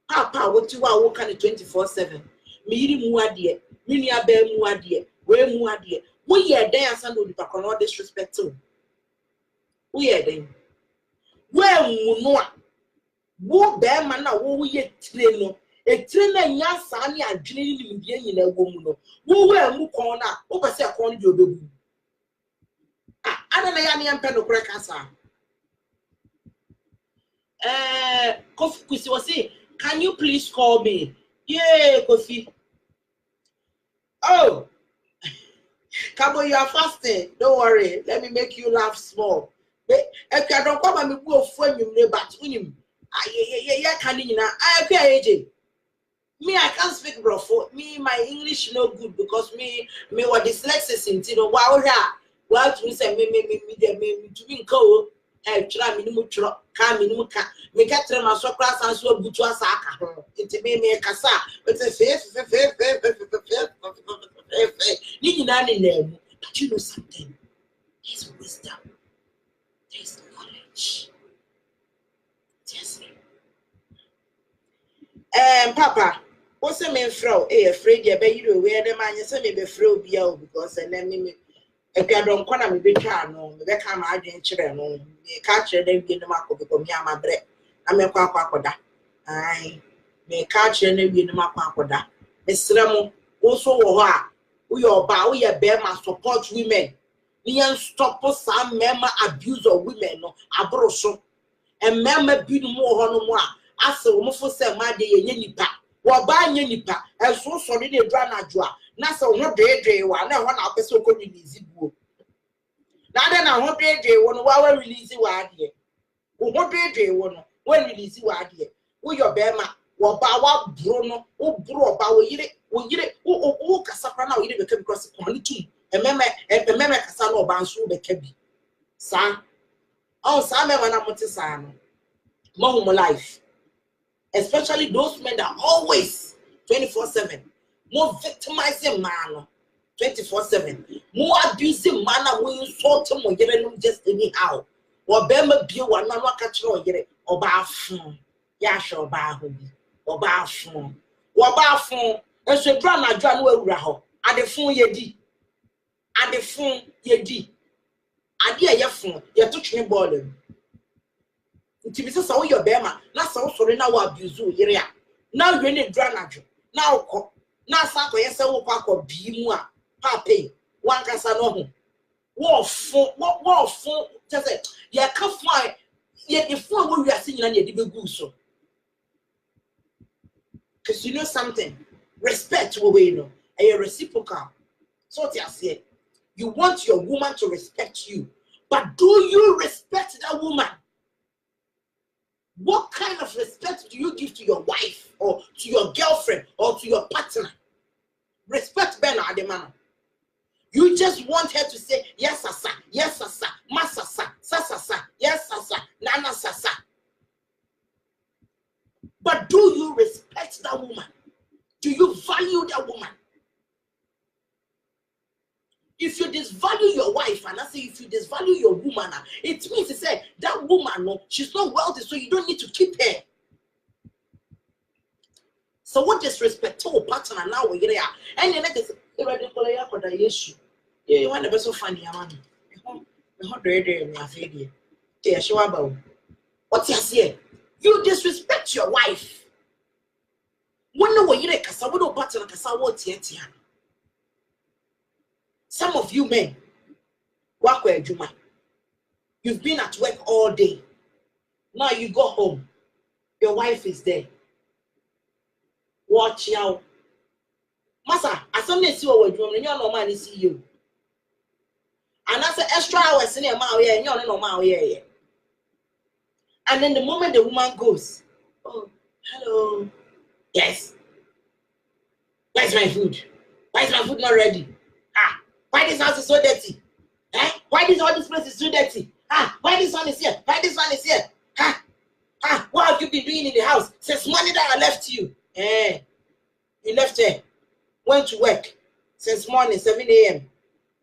Papa, what you are working 24/7. Me mu adie, me nua ba mu adie, we mu adie. We ye there and no the disrespect to. We ye there. We mu no a. Wo be man na wo ye tire no. E tire na nya sa ne adwene ni mbie nyina wo mu no. Wo we mu kon na, wo pese kon de obebu. Ah, ana na ya ne empe no kure kasa. Kofi Kusi was saying, can you please call me? Yeah, Kofi. Oh, Kabo, you are fasting. Don't worry. Let me make you laugh small. If you don't come and me go for you, but when you, can you now? AJ. Me, I can't speak, bro. For me, my English no good because me what dyslexia in you know. Wow, well, to say me to be cold. Try me no tro ka me no ka me ka tre ma so kra san so butu asa aka ho enti me kasa but ni nyina ni na mu but you know something his wisdom his knowledge yes Papa What's a man fro? Afraid you be you where the man you say me be fro be because and then me if you don't corner me be try no me come out in children no me catch them in the market because me am my bread. I'm a quack. Aye, me catch them in the market. Miss Ramo also we are bow we are bear must support women. Me and stop some member abuse of women no abroso. And member be more no more. As a woman for say my day nipa. Waba nye nipa. And so sorry they draw na jua. Na so ho dre wa na ho na person ko release buo. Na den na ho dre wo wa release wa ade. Wo ho dre wo no wa release wa ade. Wo your bema waba wa bro no wo bro oba wo yire wo kasapra na wo yire beka because community ememe kasa na oba nso beka bi. Sa oh sa me wana moti sa no. Mo life. Especially those men that always 24/7 more victimizing man 24/7 more abusing man when you insult him or just anyhow or bema be one man catch or yere or bathroom yasha or bahobi or bathroom and so drown a drown where at the phone yedi at the phone yedi adia ya phone ya touch me ball nti bi sesa wo your bema na sa wo sori na wo abuse wo yere a na we ne dra na dwo na wo na sa ko yesa wo kwa bi mu a pa pay wan kasa no ho wo fo tese ye ka fo ye the fo wo wiase nyina na ye de begu so cuz you know something respect we know a reciprocal so what you say you want your woman to respect you but do you respect that woman? What kind of respect do you give to your wife or to your girlfriend or to your partner? Respect Ben Ademana. You just want her to say, yes, sasa, yes, sasa, masasa, sasa, yes, sasa, nana, sasa. But do you respect that woman? Do you value that woman? If you disvalue your wife, and I say if you disvalue your woman, it means to say that woman, no, she's not wealthy, so you don't need to keep her. So what disrespect to a partner now we're here? And then like this, you want to be so funny, man. What's your say? You disrespect your wife. One no way you like a partner, some of you men, you've been at work all day. Now you go home. Your wife is there. Watch out. Masa, as some see what we're doing, you're no man see you. And that's an extra hours in a mile here, and you're no mile here. And then the moment the woman goes, oh, hello. Yes. Where's my food? Why is my food not ready? Ah. Why this house is so dirty? Eh? Why all this place is so dirty? Ah, why this one is here? Why this one is here? What have you been doing in the house since morning that I left you? Eh? You left her, went to work since morning, 7 a.m.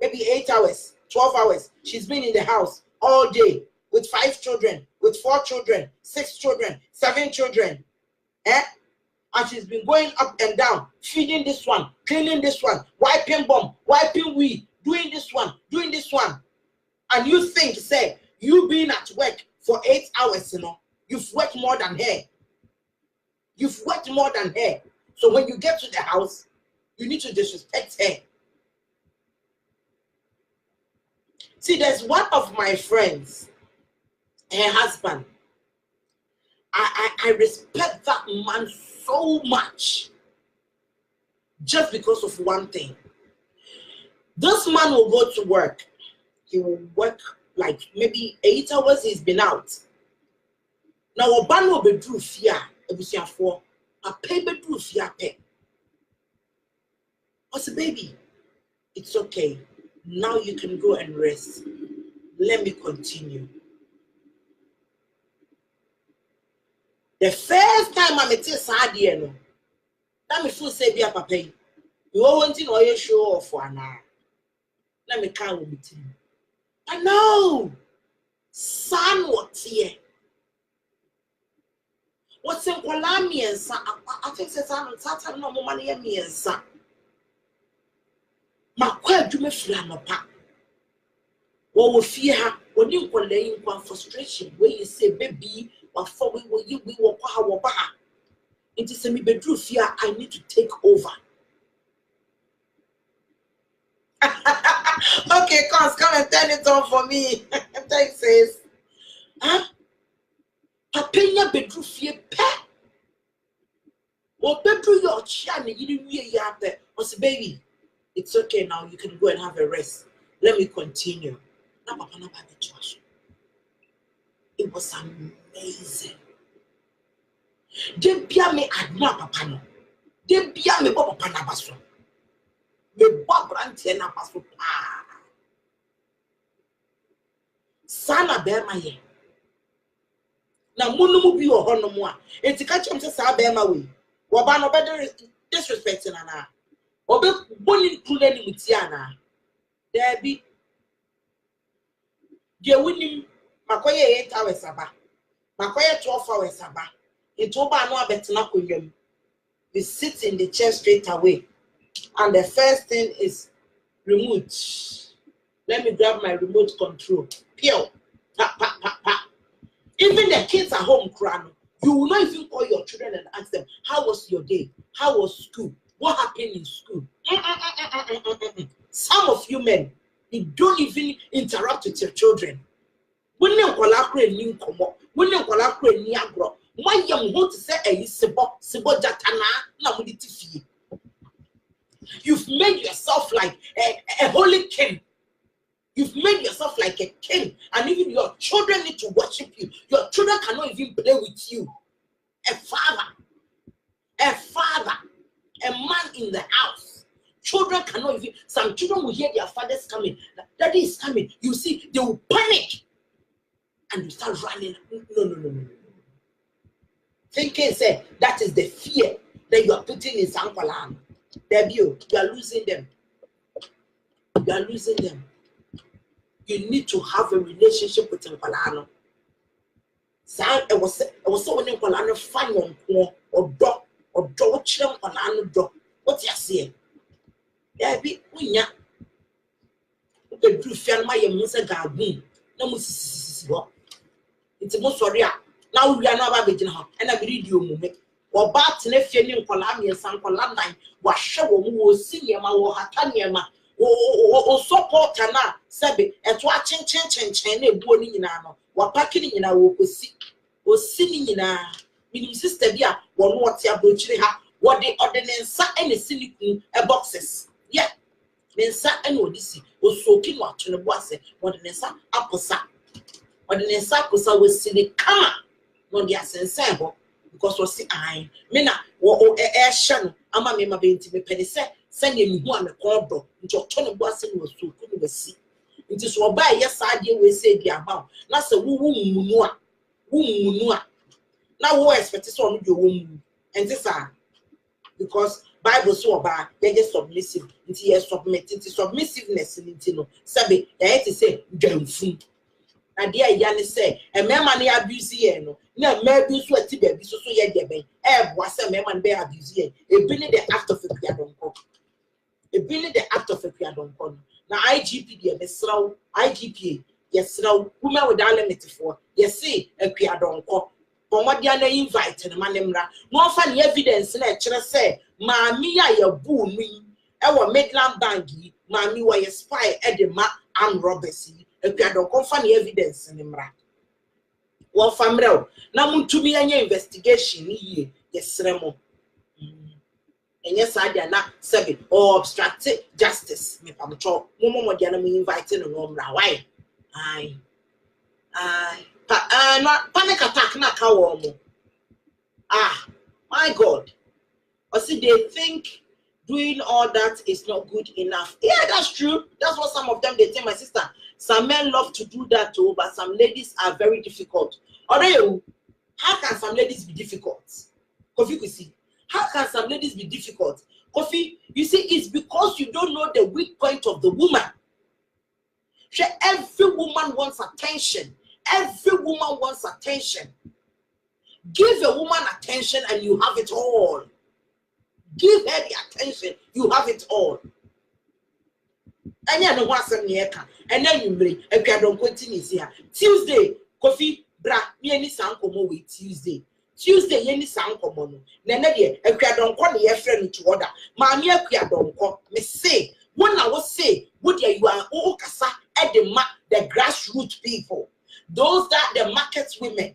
Maybe 8 hours, 12 hours. She's been in the house all day with 5 children, with 4 children, 6 children, 7 children. Eh? And she's been going up and down, feeding this one, cleaning this one, wiping bum, wiping wee, doing this one. And you think, say, you being at work for 8 hours, you know, you've worked more than her. You've worked more than her. So when you get to the house, you need to disrespect her. See, there's one of my friends, her husband. I respect that man so much just because of one thing. This man will go to work. He will work like maybe 8 hours he's been out. Now a ban will be drew fear for a paper drew fear pay. I said, baby, it's okay. Now you can go and rest. Let me continue. The first time I met this idea, no, let me feel say be a papa. You want to know your show off for an hour. Let me come with you. I know, son, what's here? What's in Colamians? I think says I'm Satan no money and me and son. My quail do me flamapa. What will fear her when you call laying one frustration where you say, baby, or for we will power back. It is a me bedroom fear I need to take over. Okay, come and turn it on for me. Thanks, sis. Huh? Papenya bedroom fear pet. Or bedroom your chan, you didn't really have there. I said, baby, it's okay now. You can go and have a rest. Let me continue. It was amazing. They bia me adma papa no. They bia me papa na baso. Me bob brante na baso pa. Sana be ma ye. Na munu mu bi o hono mu a. Enti ka chem se sa be ma we. Wo ba no be disrespect na na. Obe boni kule ni mutia na. There be je winim makoye 8 hours aba. Makoye 12 hours aba. It over no abetena konwam. We sit in the chair straight away. And the first thing is remote. Let me grab my remote control. Pew. Pa, pa, pa, pa. Even the kids at home crying. You will not even call your children and ask them, how was your day? How was school? What happened in school? Some of you men, you don't even interrupt with your children. When you call out new como, when you call out new agro, why you want to say a sebo jatana na muditi. You've made yourself like a holy king. You've made yourself like a king, and even your children need to worship you. Your children cannot even play with you. A father, a man in the house. Children cannot even. Some children will hear their fathers coming. Daddy is coming. You see, they will panic, and you start running. No. Thinking, say that is the fear that you are putting in Sankalan. Debut, you are losing them. You are losing them. You need to have a relationship with Nkwalano. I was so when Nkwalano find or dog children Nkwalano dog. What you say? There be unya. Okay, do fear my musa gabu. No musisi. It's most sorry. Now we are not about it, and I read you moment. Or bat in a feeling Nkwalami and San Nkwalana was show who see him or Hataniama. O support na sabe eto a chen na ebuo ni nyina no wa pack ni nyina wo kosi o si ni nyina minim sister bi a wo no wote abrochire ha wo de ordinance ene silicon boxes yeah nensa ene odisi o soki no ato ne bo ase ordinance aposa ordinance aposa wo sili kama no dia sense ho because we see I me na wo hye no ama me ma benti me pede se send you who am a cordo, into a ton of bossing was so good see. It is what by yes idea we say the amount. That's a woo. Now what expect is on your womb. And this are because Bible so bad, they just submissive into your submissiveness in Intino. Sabi, they had to say, Johnson. And dear Yanni say, a man money abuse no. No, maybe sweaty baby, so yet, was a man bear abuse a billion the act of a piano. A billion the act of a piano. Now, IGP, the Mesrow, IGP, yes, no, woman without limit for, yes, see, a piano. For what Diana invited a manemra, more funny evidence, and I say, Mammy, I a boon me, our Midland Bangi, Mammy, why a spy at the map and Robertsy, a piano, funny evidence in the Well, family, now to be an investigation, yes, Remo. And yes, I did not say or obstructed justice. Me pamucho, Momo Diana me inviting a room. Why? Aye. Not panic attack, not cow. Ah, my God. Or see, they think doing all that is not good enough. Yeah, that's true. That's what some of them they tell my sister. Some men love to do that too, but some ladies are very difficult. Although, how can some ladies be difficult? Kofi Kusi. How can some ladies be difficult? Kofi, you see, it's because you don't know the weak point of the woman. Every woman wants attention. Every woman wants attention. Give a woman attention and you have it all. Give her the attention, you have it all. And you know what's in here, and then you bring a don't continue here. Tuesday, coffee, bra, me any sound come with Tuesday. Tuesday, any sound come on. Nenadi, a don't call your friend to order. Mammy, a don't call me say. When I was say, would you are all cassa at the grassroots people, those that the market women.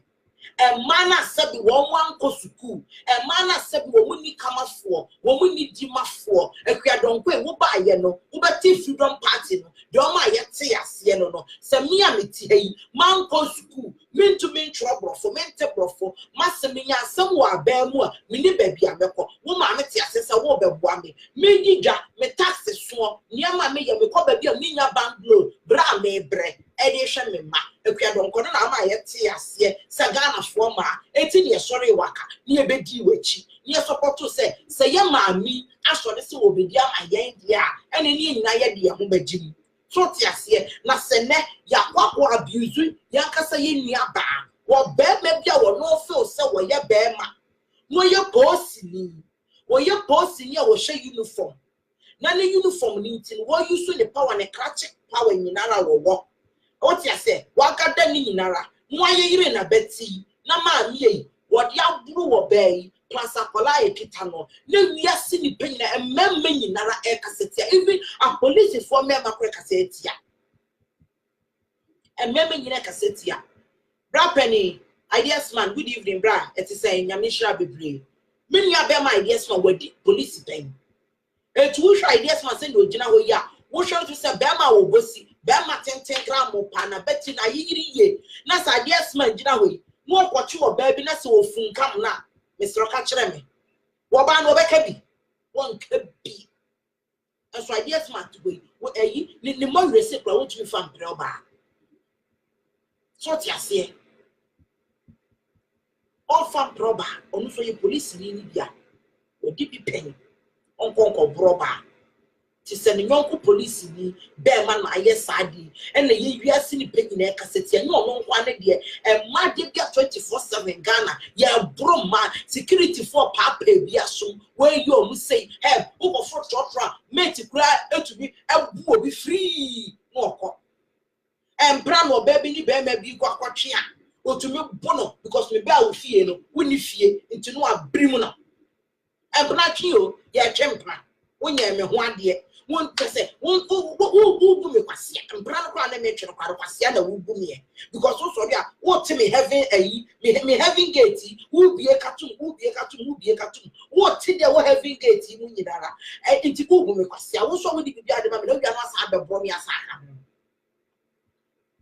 A man has said one go to school. A man has said we need come for, we need dima for. A don't go, who buy no, who bet if you don't party no, don't my yet say as no. Samia miti, man go to school, mean to mean trouble for mental for Massamia, somewhere bear more, mini baby ameko, woman metias a wobe wami, me dija, me taxes so, near my me, me call baby a minia banglo, bra me bre, edition me ma. Akua Donkor na ama yete ase sagana fo ma eti ne sori waka ne ebedi wachi ne support say ye maami asore se obedi ama yen dia ene ne nyina ye de ho bagim so te ase na se ne yakwakwa abuse yankasa ye nua ba wo be ma bia wo no feel se wo ye be ma no ye posini a wo hye uniform na ne uniform ni ntin wo use the power ne crack power nyinara wo what you say? Waka deni nara. Mwaye yire na beti. Na ma miye. What ya buru obey. Plus akola ekitano. Ne wiyasi ni penye na ememme ni nara kasetia. Even a police for me makwe kasetia. Ememme ni na kasetia. Bra Penny. Ideas man. Good evening, bra. Eti say nyamisha bebre. Mini ya be my ideas man wedi police pen. Etu wusha ideas man send ojina ho ya. Wusha to say bema wo bosi. Bema 10 gram pana beti na yiri ye na sa ideas man gina we mo kwachi wo baby na se ofun kam na Mr. Ka kire me wo ba no beka bi won ka bi so ideas man to we eyi ni mo rese kwa wo tumi fam pre oba so ti ase o fam proba onu so ye police ni bia o di bi pen on konko broba ti se ne nyonko police ni be man na aye sadi e na ye wiase ni pe nyina kaseti anya ono nkwa ne de e ma de bia 24/7 Ghana ya bro man security for papa bia so when you omu say help who go for trotro mate kura etubi ebu obi free no okọ embra no baby ni be ma bi kwa kwatwe a otumi bono because me be a ofie no woni fie nti no abrimu no embra twi o ya twempra wonya me ho ade won pese won bu me kwase mpra no kwa na me twere kwaro kwase na wo bu me because so sorry a wo te me heaven ayi me heaven gate wo bie katum wo te de wo heaven gate mu nyidara enti wo bu me kwase wo so wo di bibia de ma me no bia no asa abebo me asa aka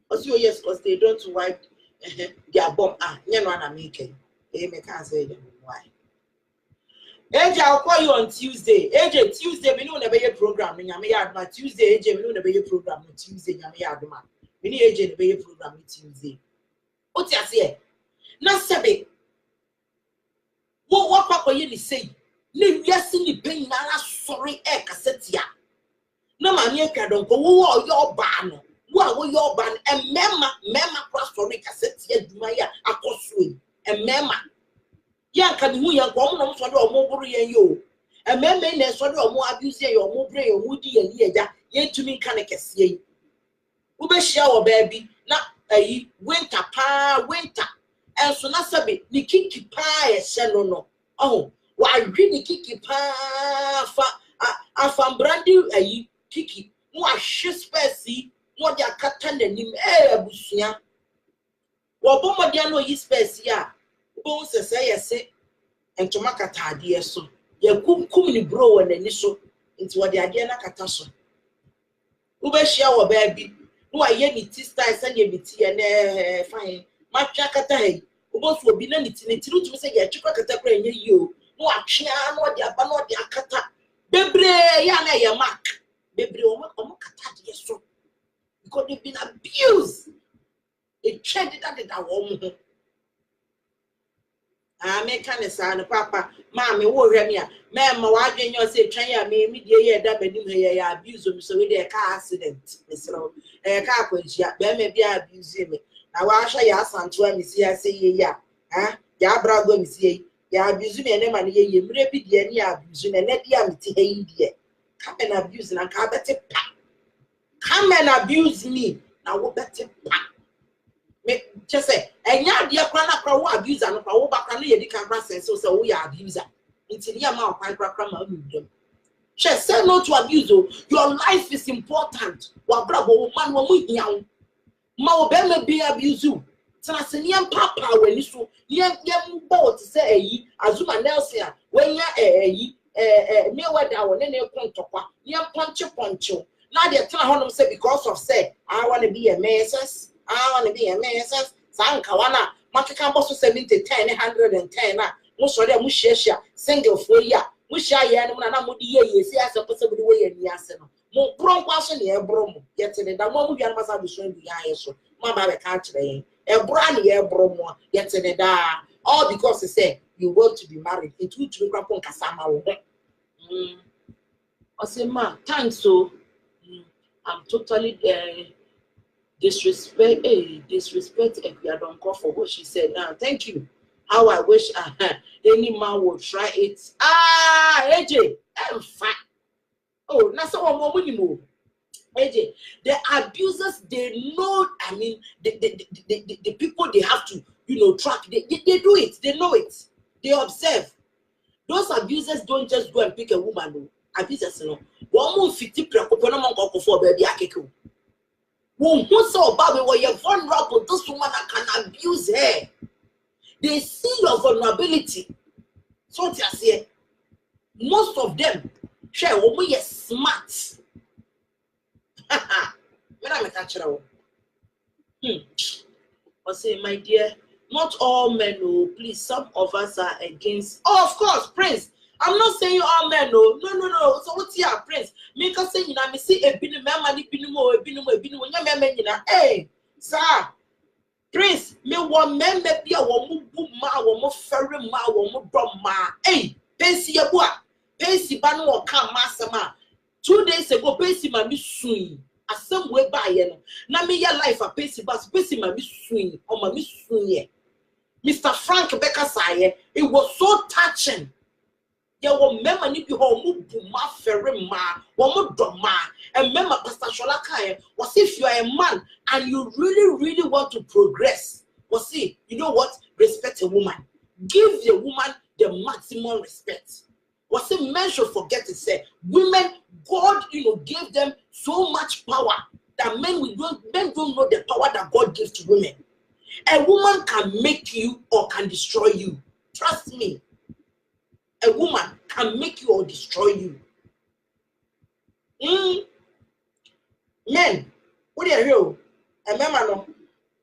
also yes because they don't wipe their bomb nye no na make me can say them why AJ, I'll call you on Tuesday. AJ, Tuesday, we know never your program. Tuesday, AJ, we know never your program. Tuesday, we need AJ never your program Tuesday. What you say? Na sebe. What papa you say? Ne wiase ni pen na sorry kasetia. Na mani Akua Donkor wo your ban. Wo your ban e mema cross sorry kasetia dumaya akosue. E mema yanka ni hu yanka omo no so de omo buru yen yo ememe na so de omo abuse ye omo bre ye omo di ye ni eja ye tumi kan kese yi wo be hia wo ba bi na ayi winter enso na sabe ni kiki pa ye hye no oh wa hwi ni kiki pa fa brandi ayi kiki no ahwe space no de akata nanim abusua wo bomo de no yi space ya bon se say entoma kata ade so ya kum ni bro wona ni so nti wode ade na kata so wo be hia wo ba bi no aye ni ti style say ye biti ye na fine ma twa kata he wo bo so obi na ni ti rutumi say ya twwa kata kra enye yi o no atwea no de aba no de akata bebre ya na ye mark bebre o kata ade so because they've been abused it trended that wo mo me kan sa no papa ma me wo hwɛ me a ma wa adwenyo say twan ya me die ye da banim he ya abuse me so we dey car accident mesro car kwanjia be ma bi abuse me na wa hwɛ ya asanto a me si ya say ye ya ya brago mi sie ya abuse me ene ma ne ye mre bi de ani abuse na ne dia meti ha yi de come and abuse na ka bete pa come and abuse me na wo bete pa me just say enya de kra na kra wo abuser no kra wo ba kra no ye di kan kra sense so wo ya abuser until ya ma kwan kra ma mu dem say no to abuse. Your life is important. Wa brabo man wo mu hiawo ma wo be ma be abuse you. Tana se niam papa wani so niam bo to say eyi azuma nelson a when ya eyi me weda wo ne kontokwa niam ponche na de tana honom say because of say I want to be a mess sanka wana makeka boso 70 10 110 na mo so de mo hia single for ya mo hia ye no na mo di ye si ase pose bi we ye ni ase no mo bro kwa so ne e bro mo yete ne da mo bia na masa bi so bi ya ye so ma ba be ka kire yen e bro na ye bro mo yete ne da all because he say you want to be married it will to be kwapon kasama wo I say ma thanks so I'm totally disrespect Akua Donkor for what she said now. Thank you. How I wish any man would try it. AJ, I'm fat. Oh, now someone more minimum. AJ, the abusers, they know, I mean, the people they have to, track, they do it, they know it, they observe. Those abusers don't just go and pick a woman, no. Abusers, no. One more 50 preoccupied for baby akeko. Who saw Bobby where you're vulnerable, this woman that can abuse her. They see your vulnerability. So what I say, most of them share when we are smart. When I'm a catcher, I say, my dear, not all men, no, please, some of us are against. Oh, of course, Prince. I'm not saying all men, no. So what's here, Prince? Me can say, me see a binu, me binu, hey, sir, Prince, me one man, me be a woman, ma, woman, ferry, ma, woman, ma, hey, Pacy, a boy, Pacy, banu, come, master, ma. 2 days ago, Pacy, my miss swing. As some way by you. Now me your life a Pacy bus, Pacy, my miss swing, or my miss swing. Mr. Frank Becker Saye, it was so touching. You will remember if you hold ma ferry ma, one more ma, and remember Pastor Sholaka was if you are a man and you really want to progress. Well, see, you know what? Respect a woman. Give the woman the maximum respect. Well, see, men should forget to say women, God, gave them so much power that men don't know the power that God gives to women. A woman can make you or can destroy you. Trust me. A woman can make you or destroy you. Men, what do you hear? A man,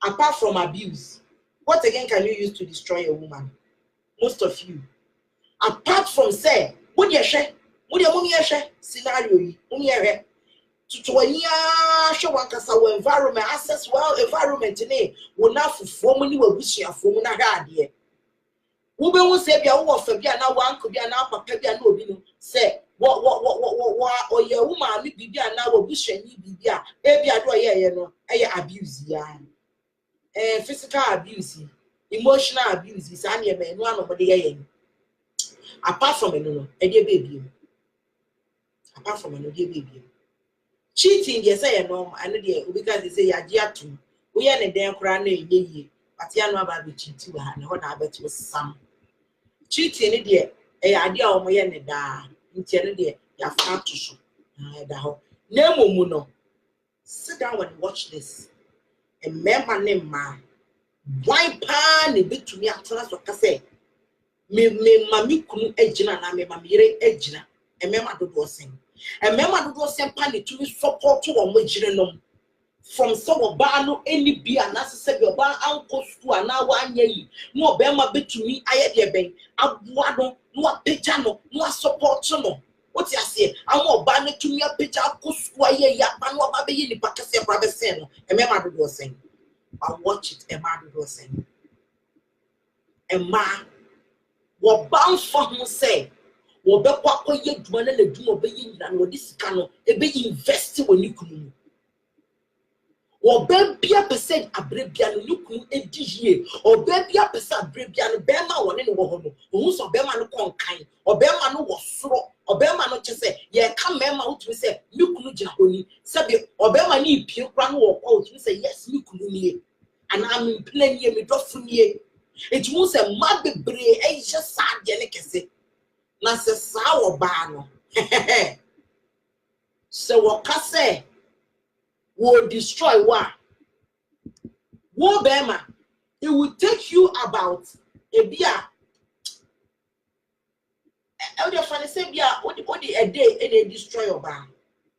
apart from abuse, what again can you use to destroy a woman? Most of you. Apart from say, what do you share? What do you share? Scenario, show one kasa environment, access well environment today. Will not for money will wish you for money. Ube won say bia wo fa bia na wan ko bia na papa bia na obi no say what oye woman mi bibia na wo bushani bibia e bia do ye no e abuse ya physical abuse, emotional abuse is an ye me no anomo de ye. Apart from no e dey baby. Apart from no dey baby. Cheating dey say no I know dey because they say ya giatu we ye ne den kra na ye but ya no aba be cheat we ha ne ho na abeto sam. Cheating ni de e ade a omo ye ne da ntia ne de ya fa to so na da ho na momu no sit down and watch this and member ne ma why pa ne betumi atena so ka say me mami kunu agina na me mami yere agina e member do sen and member do sen pa ne tumi support to omo agina no from so ba no any be anase be oba anko school na wa anya yi no obema betumi aye de ben aboa no no apagya no no support no what you say awon oba ne tumi apagya anko school aye ya ba no oba be yi ni pakase bra be sen no e me ma do sen I watch it e ma do sen e ma wo ban for him say wo be kwa koye duma na le duma be yi na no de sika no e be invest woni kunu or baby a percent a brebian look edie or baby a percent brebian bema one in wohono who's a bema no kind or bema no was so or bema no just say yeah come mema out to say you could jahoni sabi or bema ni pure crown walk out to say yes you could near and I'm in plenty of me drop from ye it was a mad be Asia sad yenikese na se saw bano so what can say will destroy what? War Bema, it will take you about a beer. A day and they destroy your bar.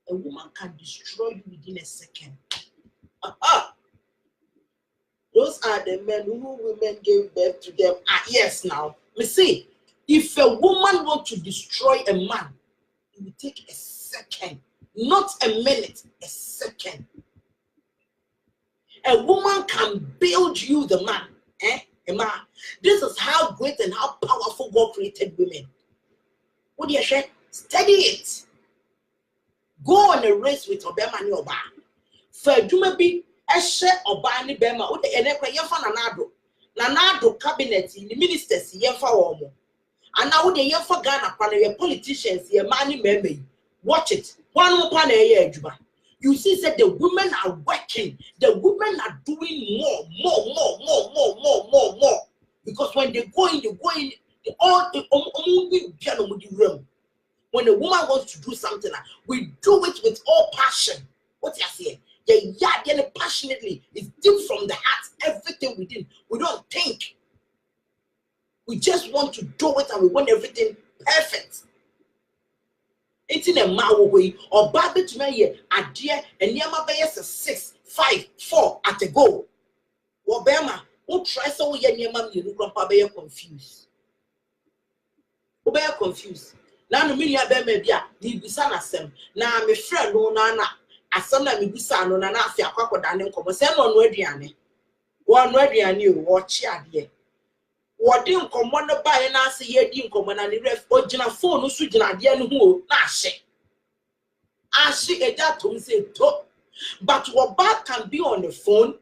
A woman can destroy you within a second. Those are the men who women gave birth to them. Yes, now. Me see, if a woman wants to destroy a man, it will take a second. Not a minute, a second. A woman can build you the man. Man. This is how great and how powerful God created women. What do you say? Study it. Go on a race with Obama and Oba. For you may be a share Obani Bema. What the Enekra Yafa Nanado cabinet in the ministers Yafa Omo. And now the Yafa Ghana panel politicians, your money member. Watch it. One more panel here, Juba. You see, that the women are working. The women are doing more. Because when they go in, all the room. When a woman wants to do something, we do it with all passion. What you say? Yeah, passionately. It's deep from the heart. Everything we do, we don't think. We just want to do it, and we want everything perfect. It's in a way or Bible to me, a dear, and Yama Bayas 6, 5, 4 at a go. Obama, who tries so Yama, you look up a confused. Obey confused. Now, the media Bemedia, the Bisana Sem. Now, I'm a friend, no Nana, as some of me Bisano, Nana, Fiaco, Daniel, Commerce, on Rediane. One Redian, you watch ya, dear. What didn't come one by an answer ye didn't come and the ref original phone no sujina dear no nashi. Ashi a datum say top. But what bad can be on the phone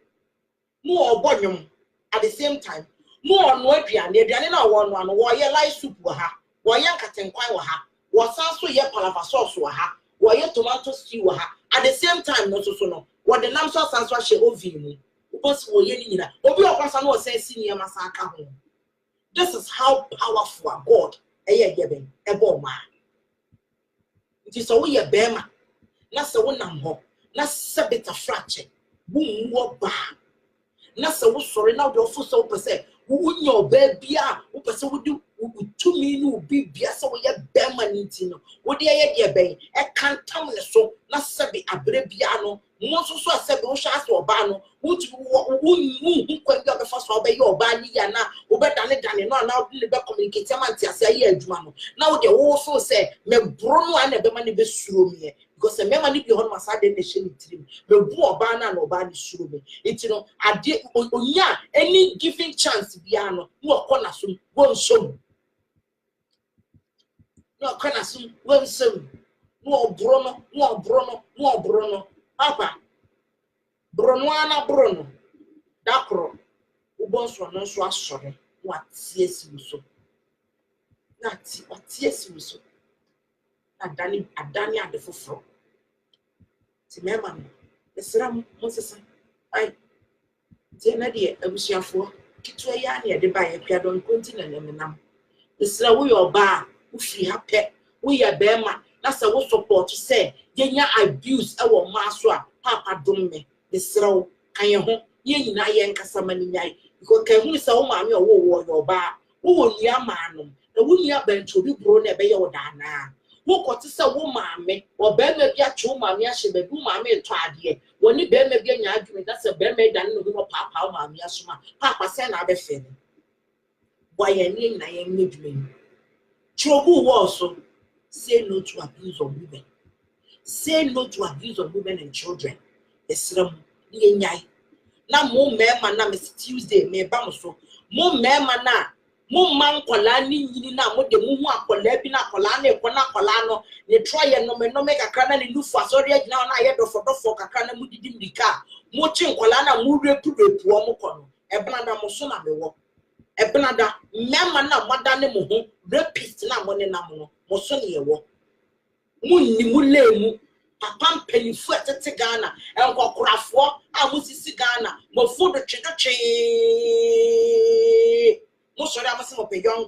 more volume at the same time. More on Wedrian, the Diana one, warrior light soup were her, warrior cat and quine were her, was also ye palava sauce were her, warrior tomato stew were her. At the same time, not so no. What the lamb sauce answer she over you. Once for yenina, or be a person was saying senior massacre home. This is how powerful God a bomb. It is a way a bema. That's a one number. That's a bit of fracture. Boom, what bar. That's a sorry now the full so per se. Who your baby who person would do 2 million be so we a bema nitino. What the idea bay? I can't tell me so. Not sabi a brebiano. Most also a seven shots or bano. Who can go the first obey your body and now over than now the back communicate say now they also say me brono and the money be through me because the memory be on my side the nation team me bo bana no bani through me it I did onya any giving chance biano no corner soon one some no corner soon one some no brono Papa Bronoana Brono Dakro Ubonso no so asore what yes you so that what yes you so adani at the fufro Timema the Sram Moses I Tenadi Abusiafo Kitwa ya de buy a piadon continent and nam the Sra we your bar ufi happy we are bema that's a what support to say yenya abuse our maswa papa dum me the Sra kan ye ho ye nyina ye nkasa mani nyai because kan hu say wo maame wo your bar wo nua manom na wo nua bantu bi bro na be ye wo dana wo kote say wo maame wo be ma bia chu maame ahye be du maame to ade wo ni be ma bia nya adwumi that's a be ma dan no ho papa wo maame asoma papa say na be fe ni boy ye ni nyina ye nyedwumi trobu wo so say no to abuse of women. Say no to abuse of women and children. Esram ye nyai. Na mo mema na Miss Tuesday me ba mo so. Mo mema na mo man kwala ni nyini na mo de mo hu akwala bi na akwala na ekwo na akwala no ne try no me kakra na ne nufu asori agina na ye dofo kakra na mu didi mrika. Mochi nkwala na mu repu omo kono. Ebenada mo so na mewo. Ebenada mema na mada ne mo ho rapist na mo ne nam no. Mo so ne yewo. Munni mu lemu papa mpanyifo atete Ghana enkokorafo a musisi Ghana mo fodo twetwe mo sori amase mo pe young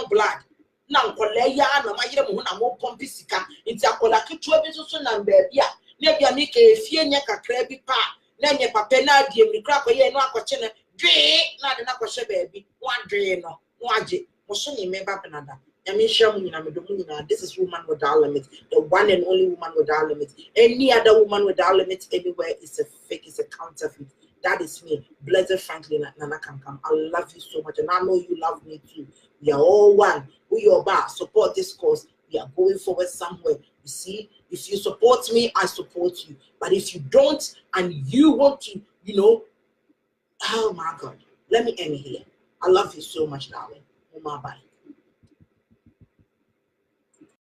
blood na nkola ya na mayire mo ho na mo pompi sika nti akola ketua bi so na mbaabi a na bia mi ka efie nya kakra bi pa na nya papa na adie mi kra koye no akɔkye ne dwe na de na kɔhye baabi wa dwe no waje mo so ne meba benada. This is woman without limits, the one and only woman without limits. Any other woman without limits anywhere is a fake, is a counterfeit. That is me, Blessed Franklin Nana Kankam. I love you so much, and I know you love me too. We are all one. We are back. Support this cause. We are going forward somewhere. You see, if you support me, I support you. But if you don't, and you want to, oh my God, let me end here. I love you so much, darling. Oh my bye.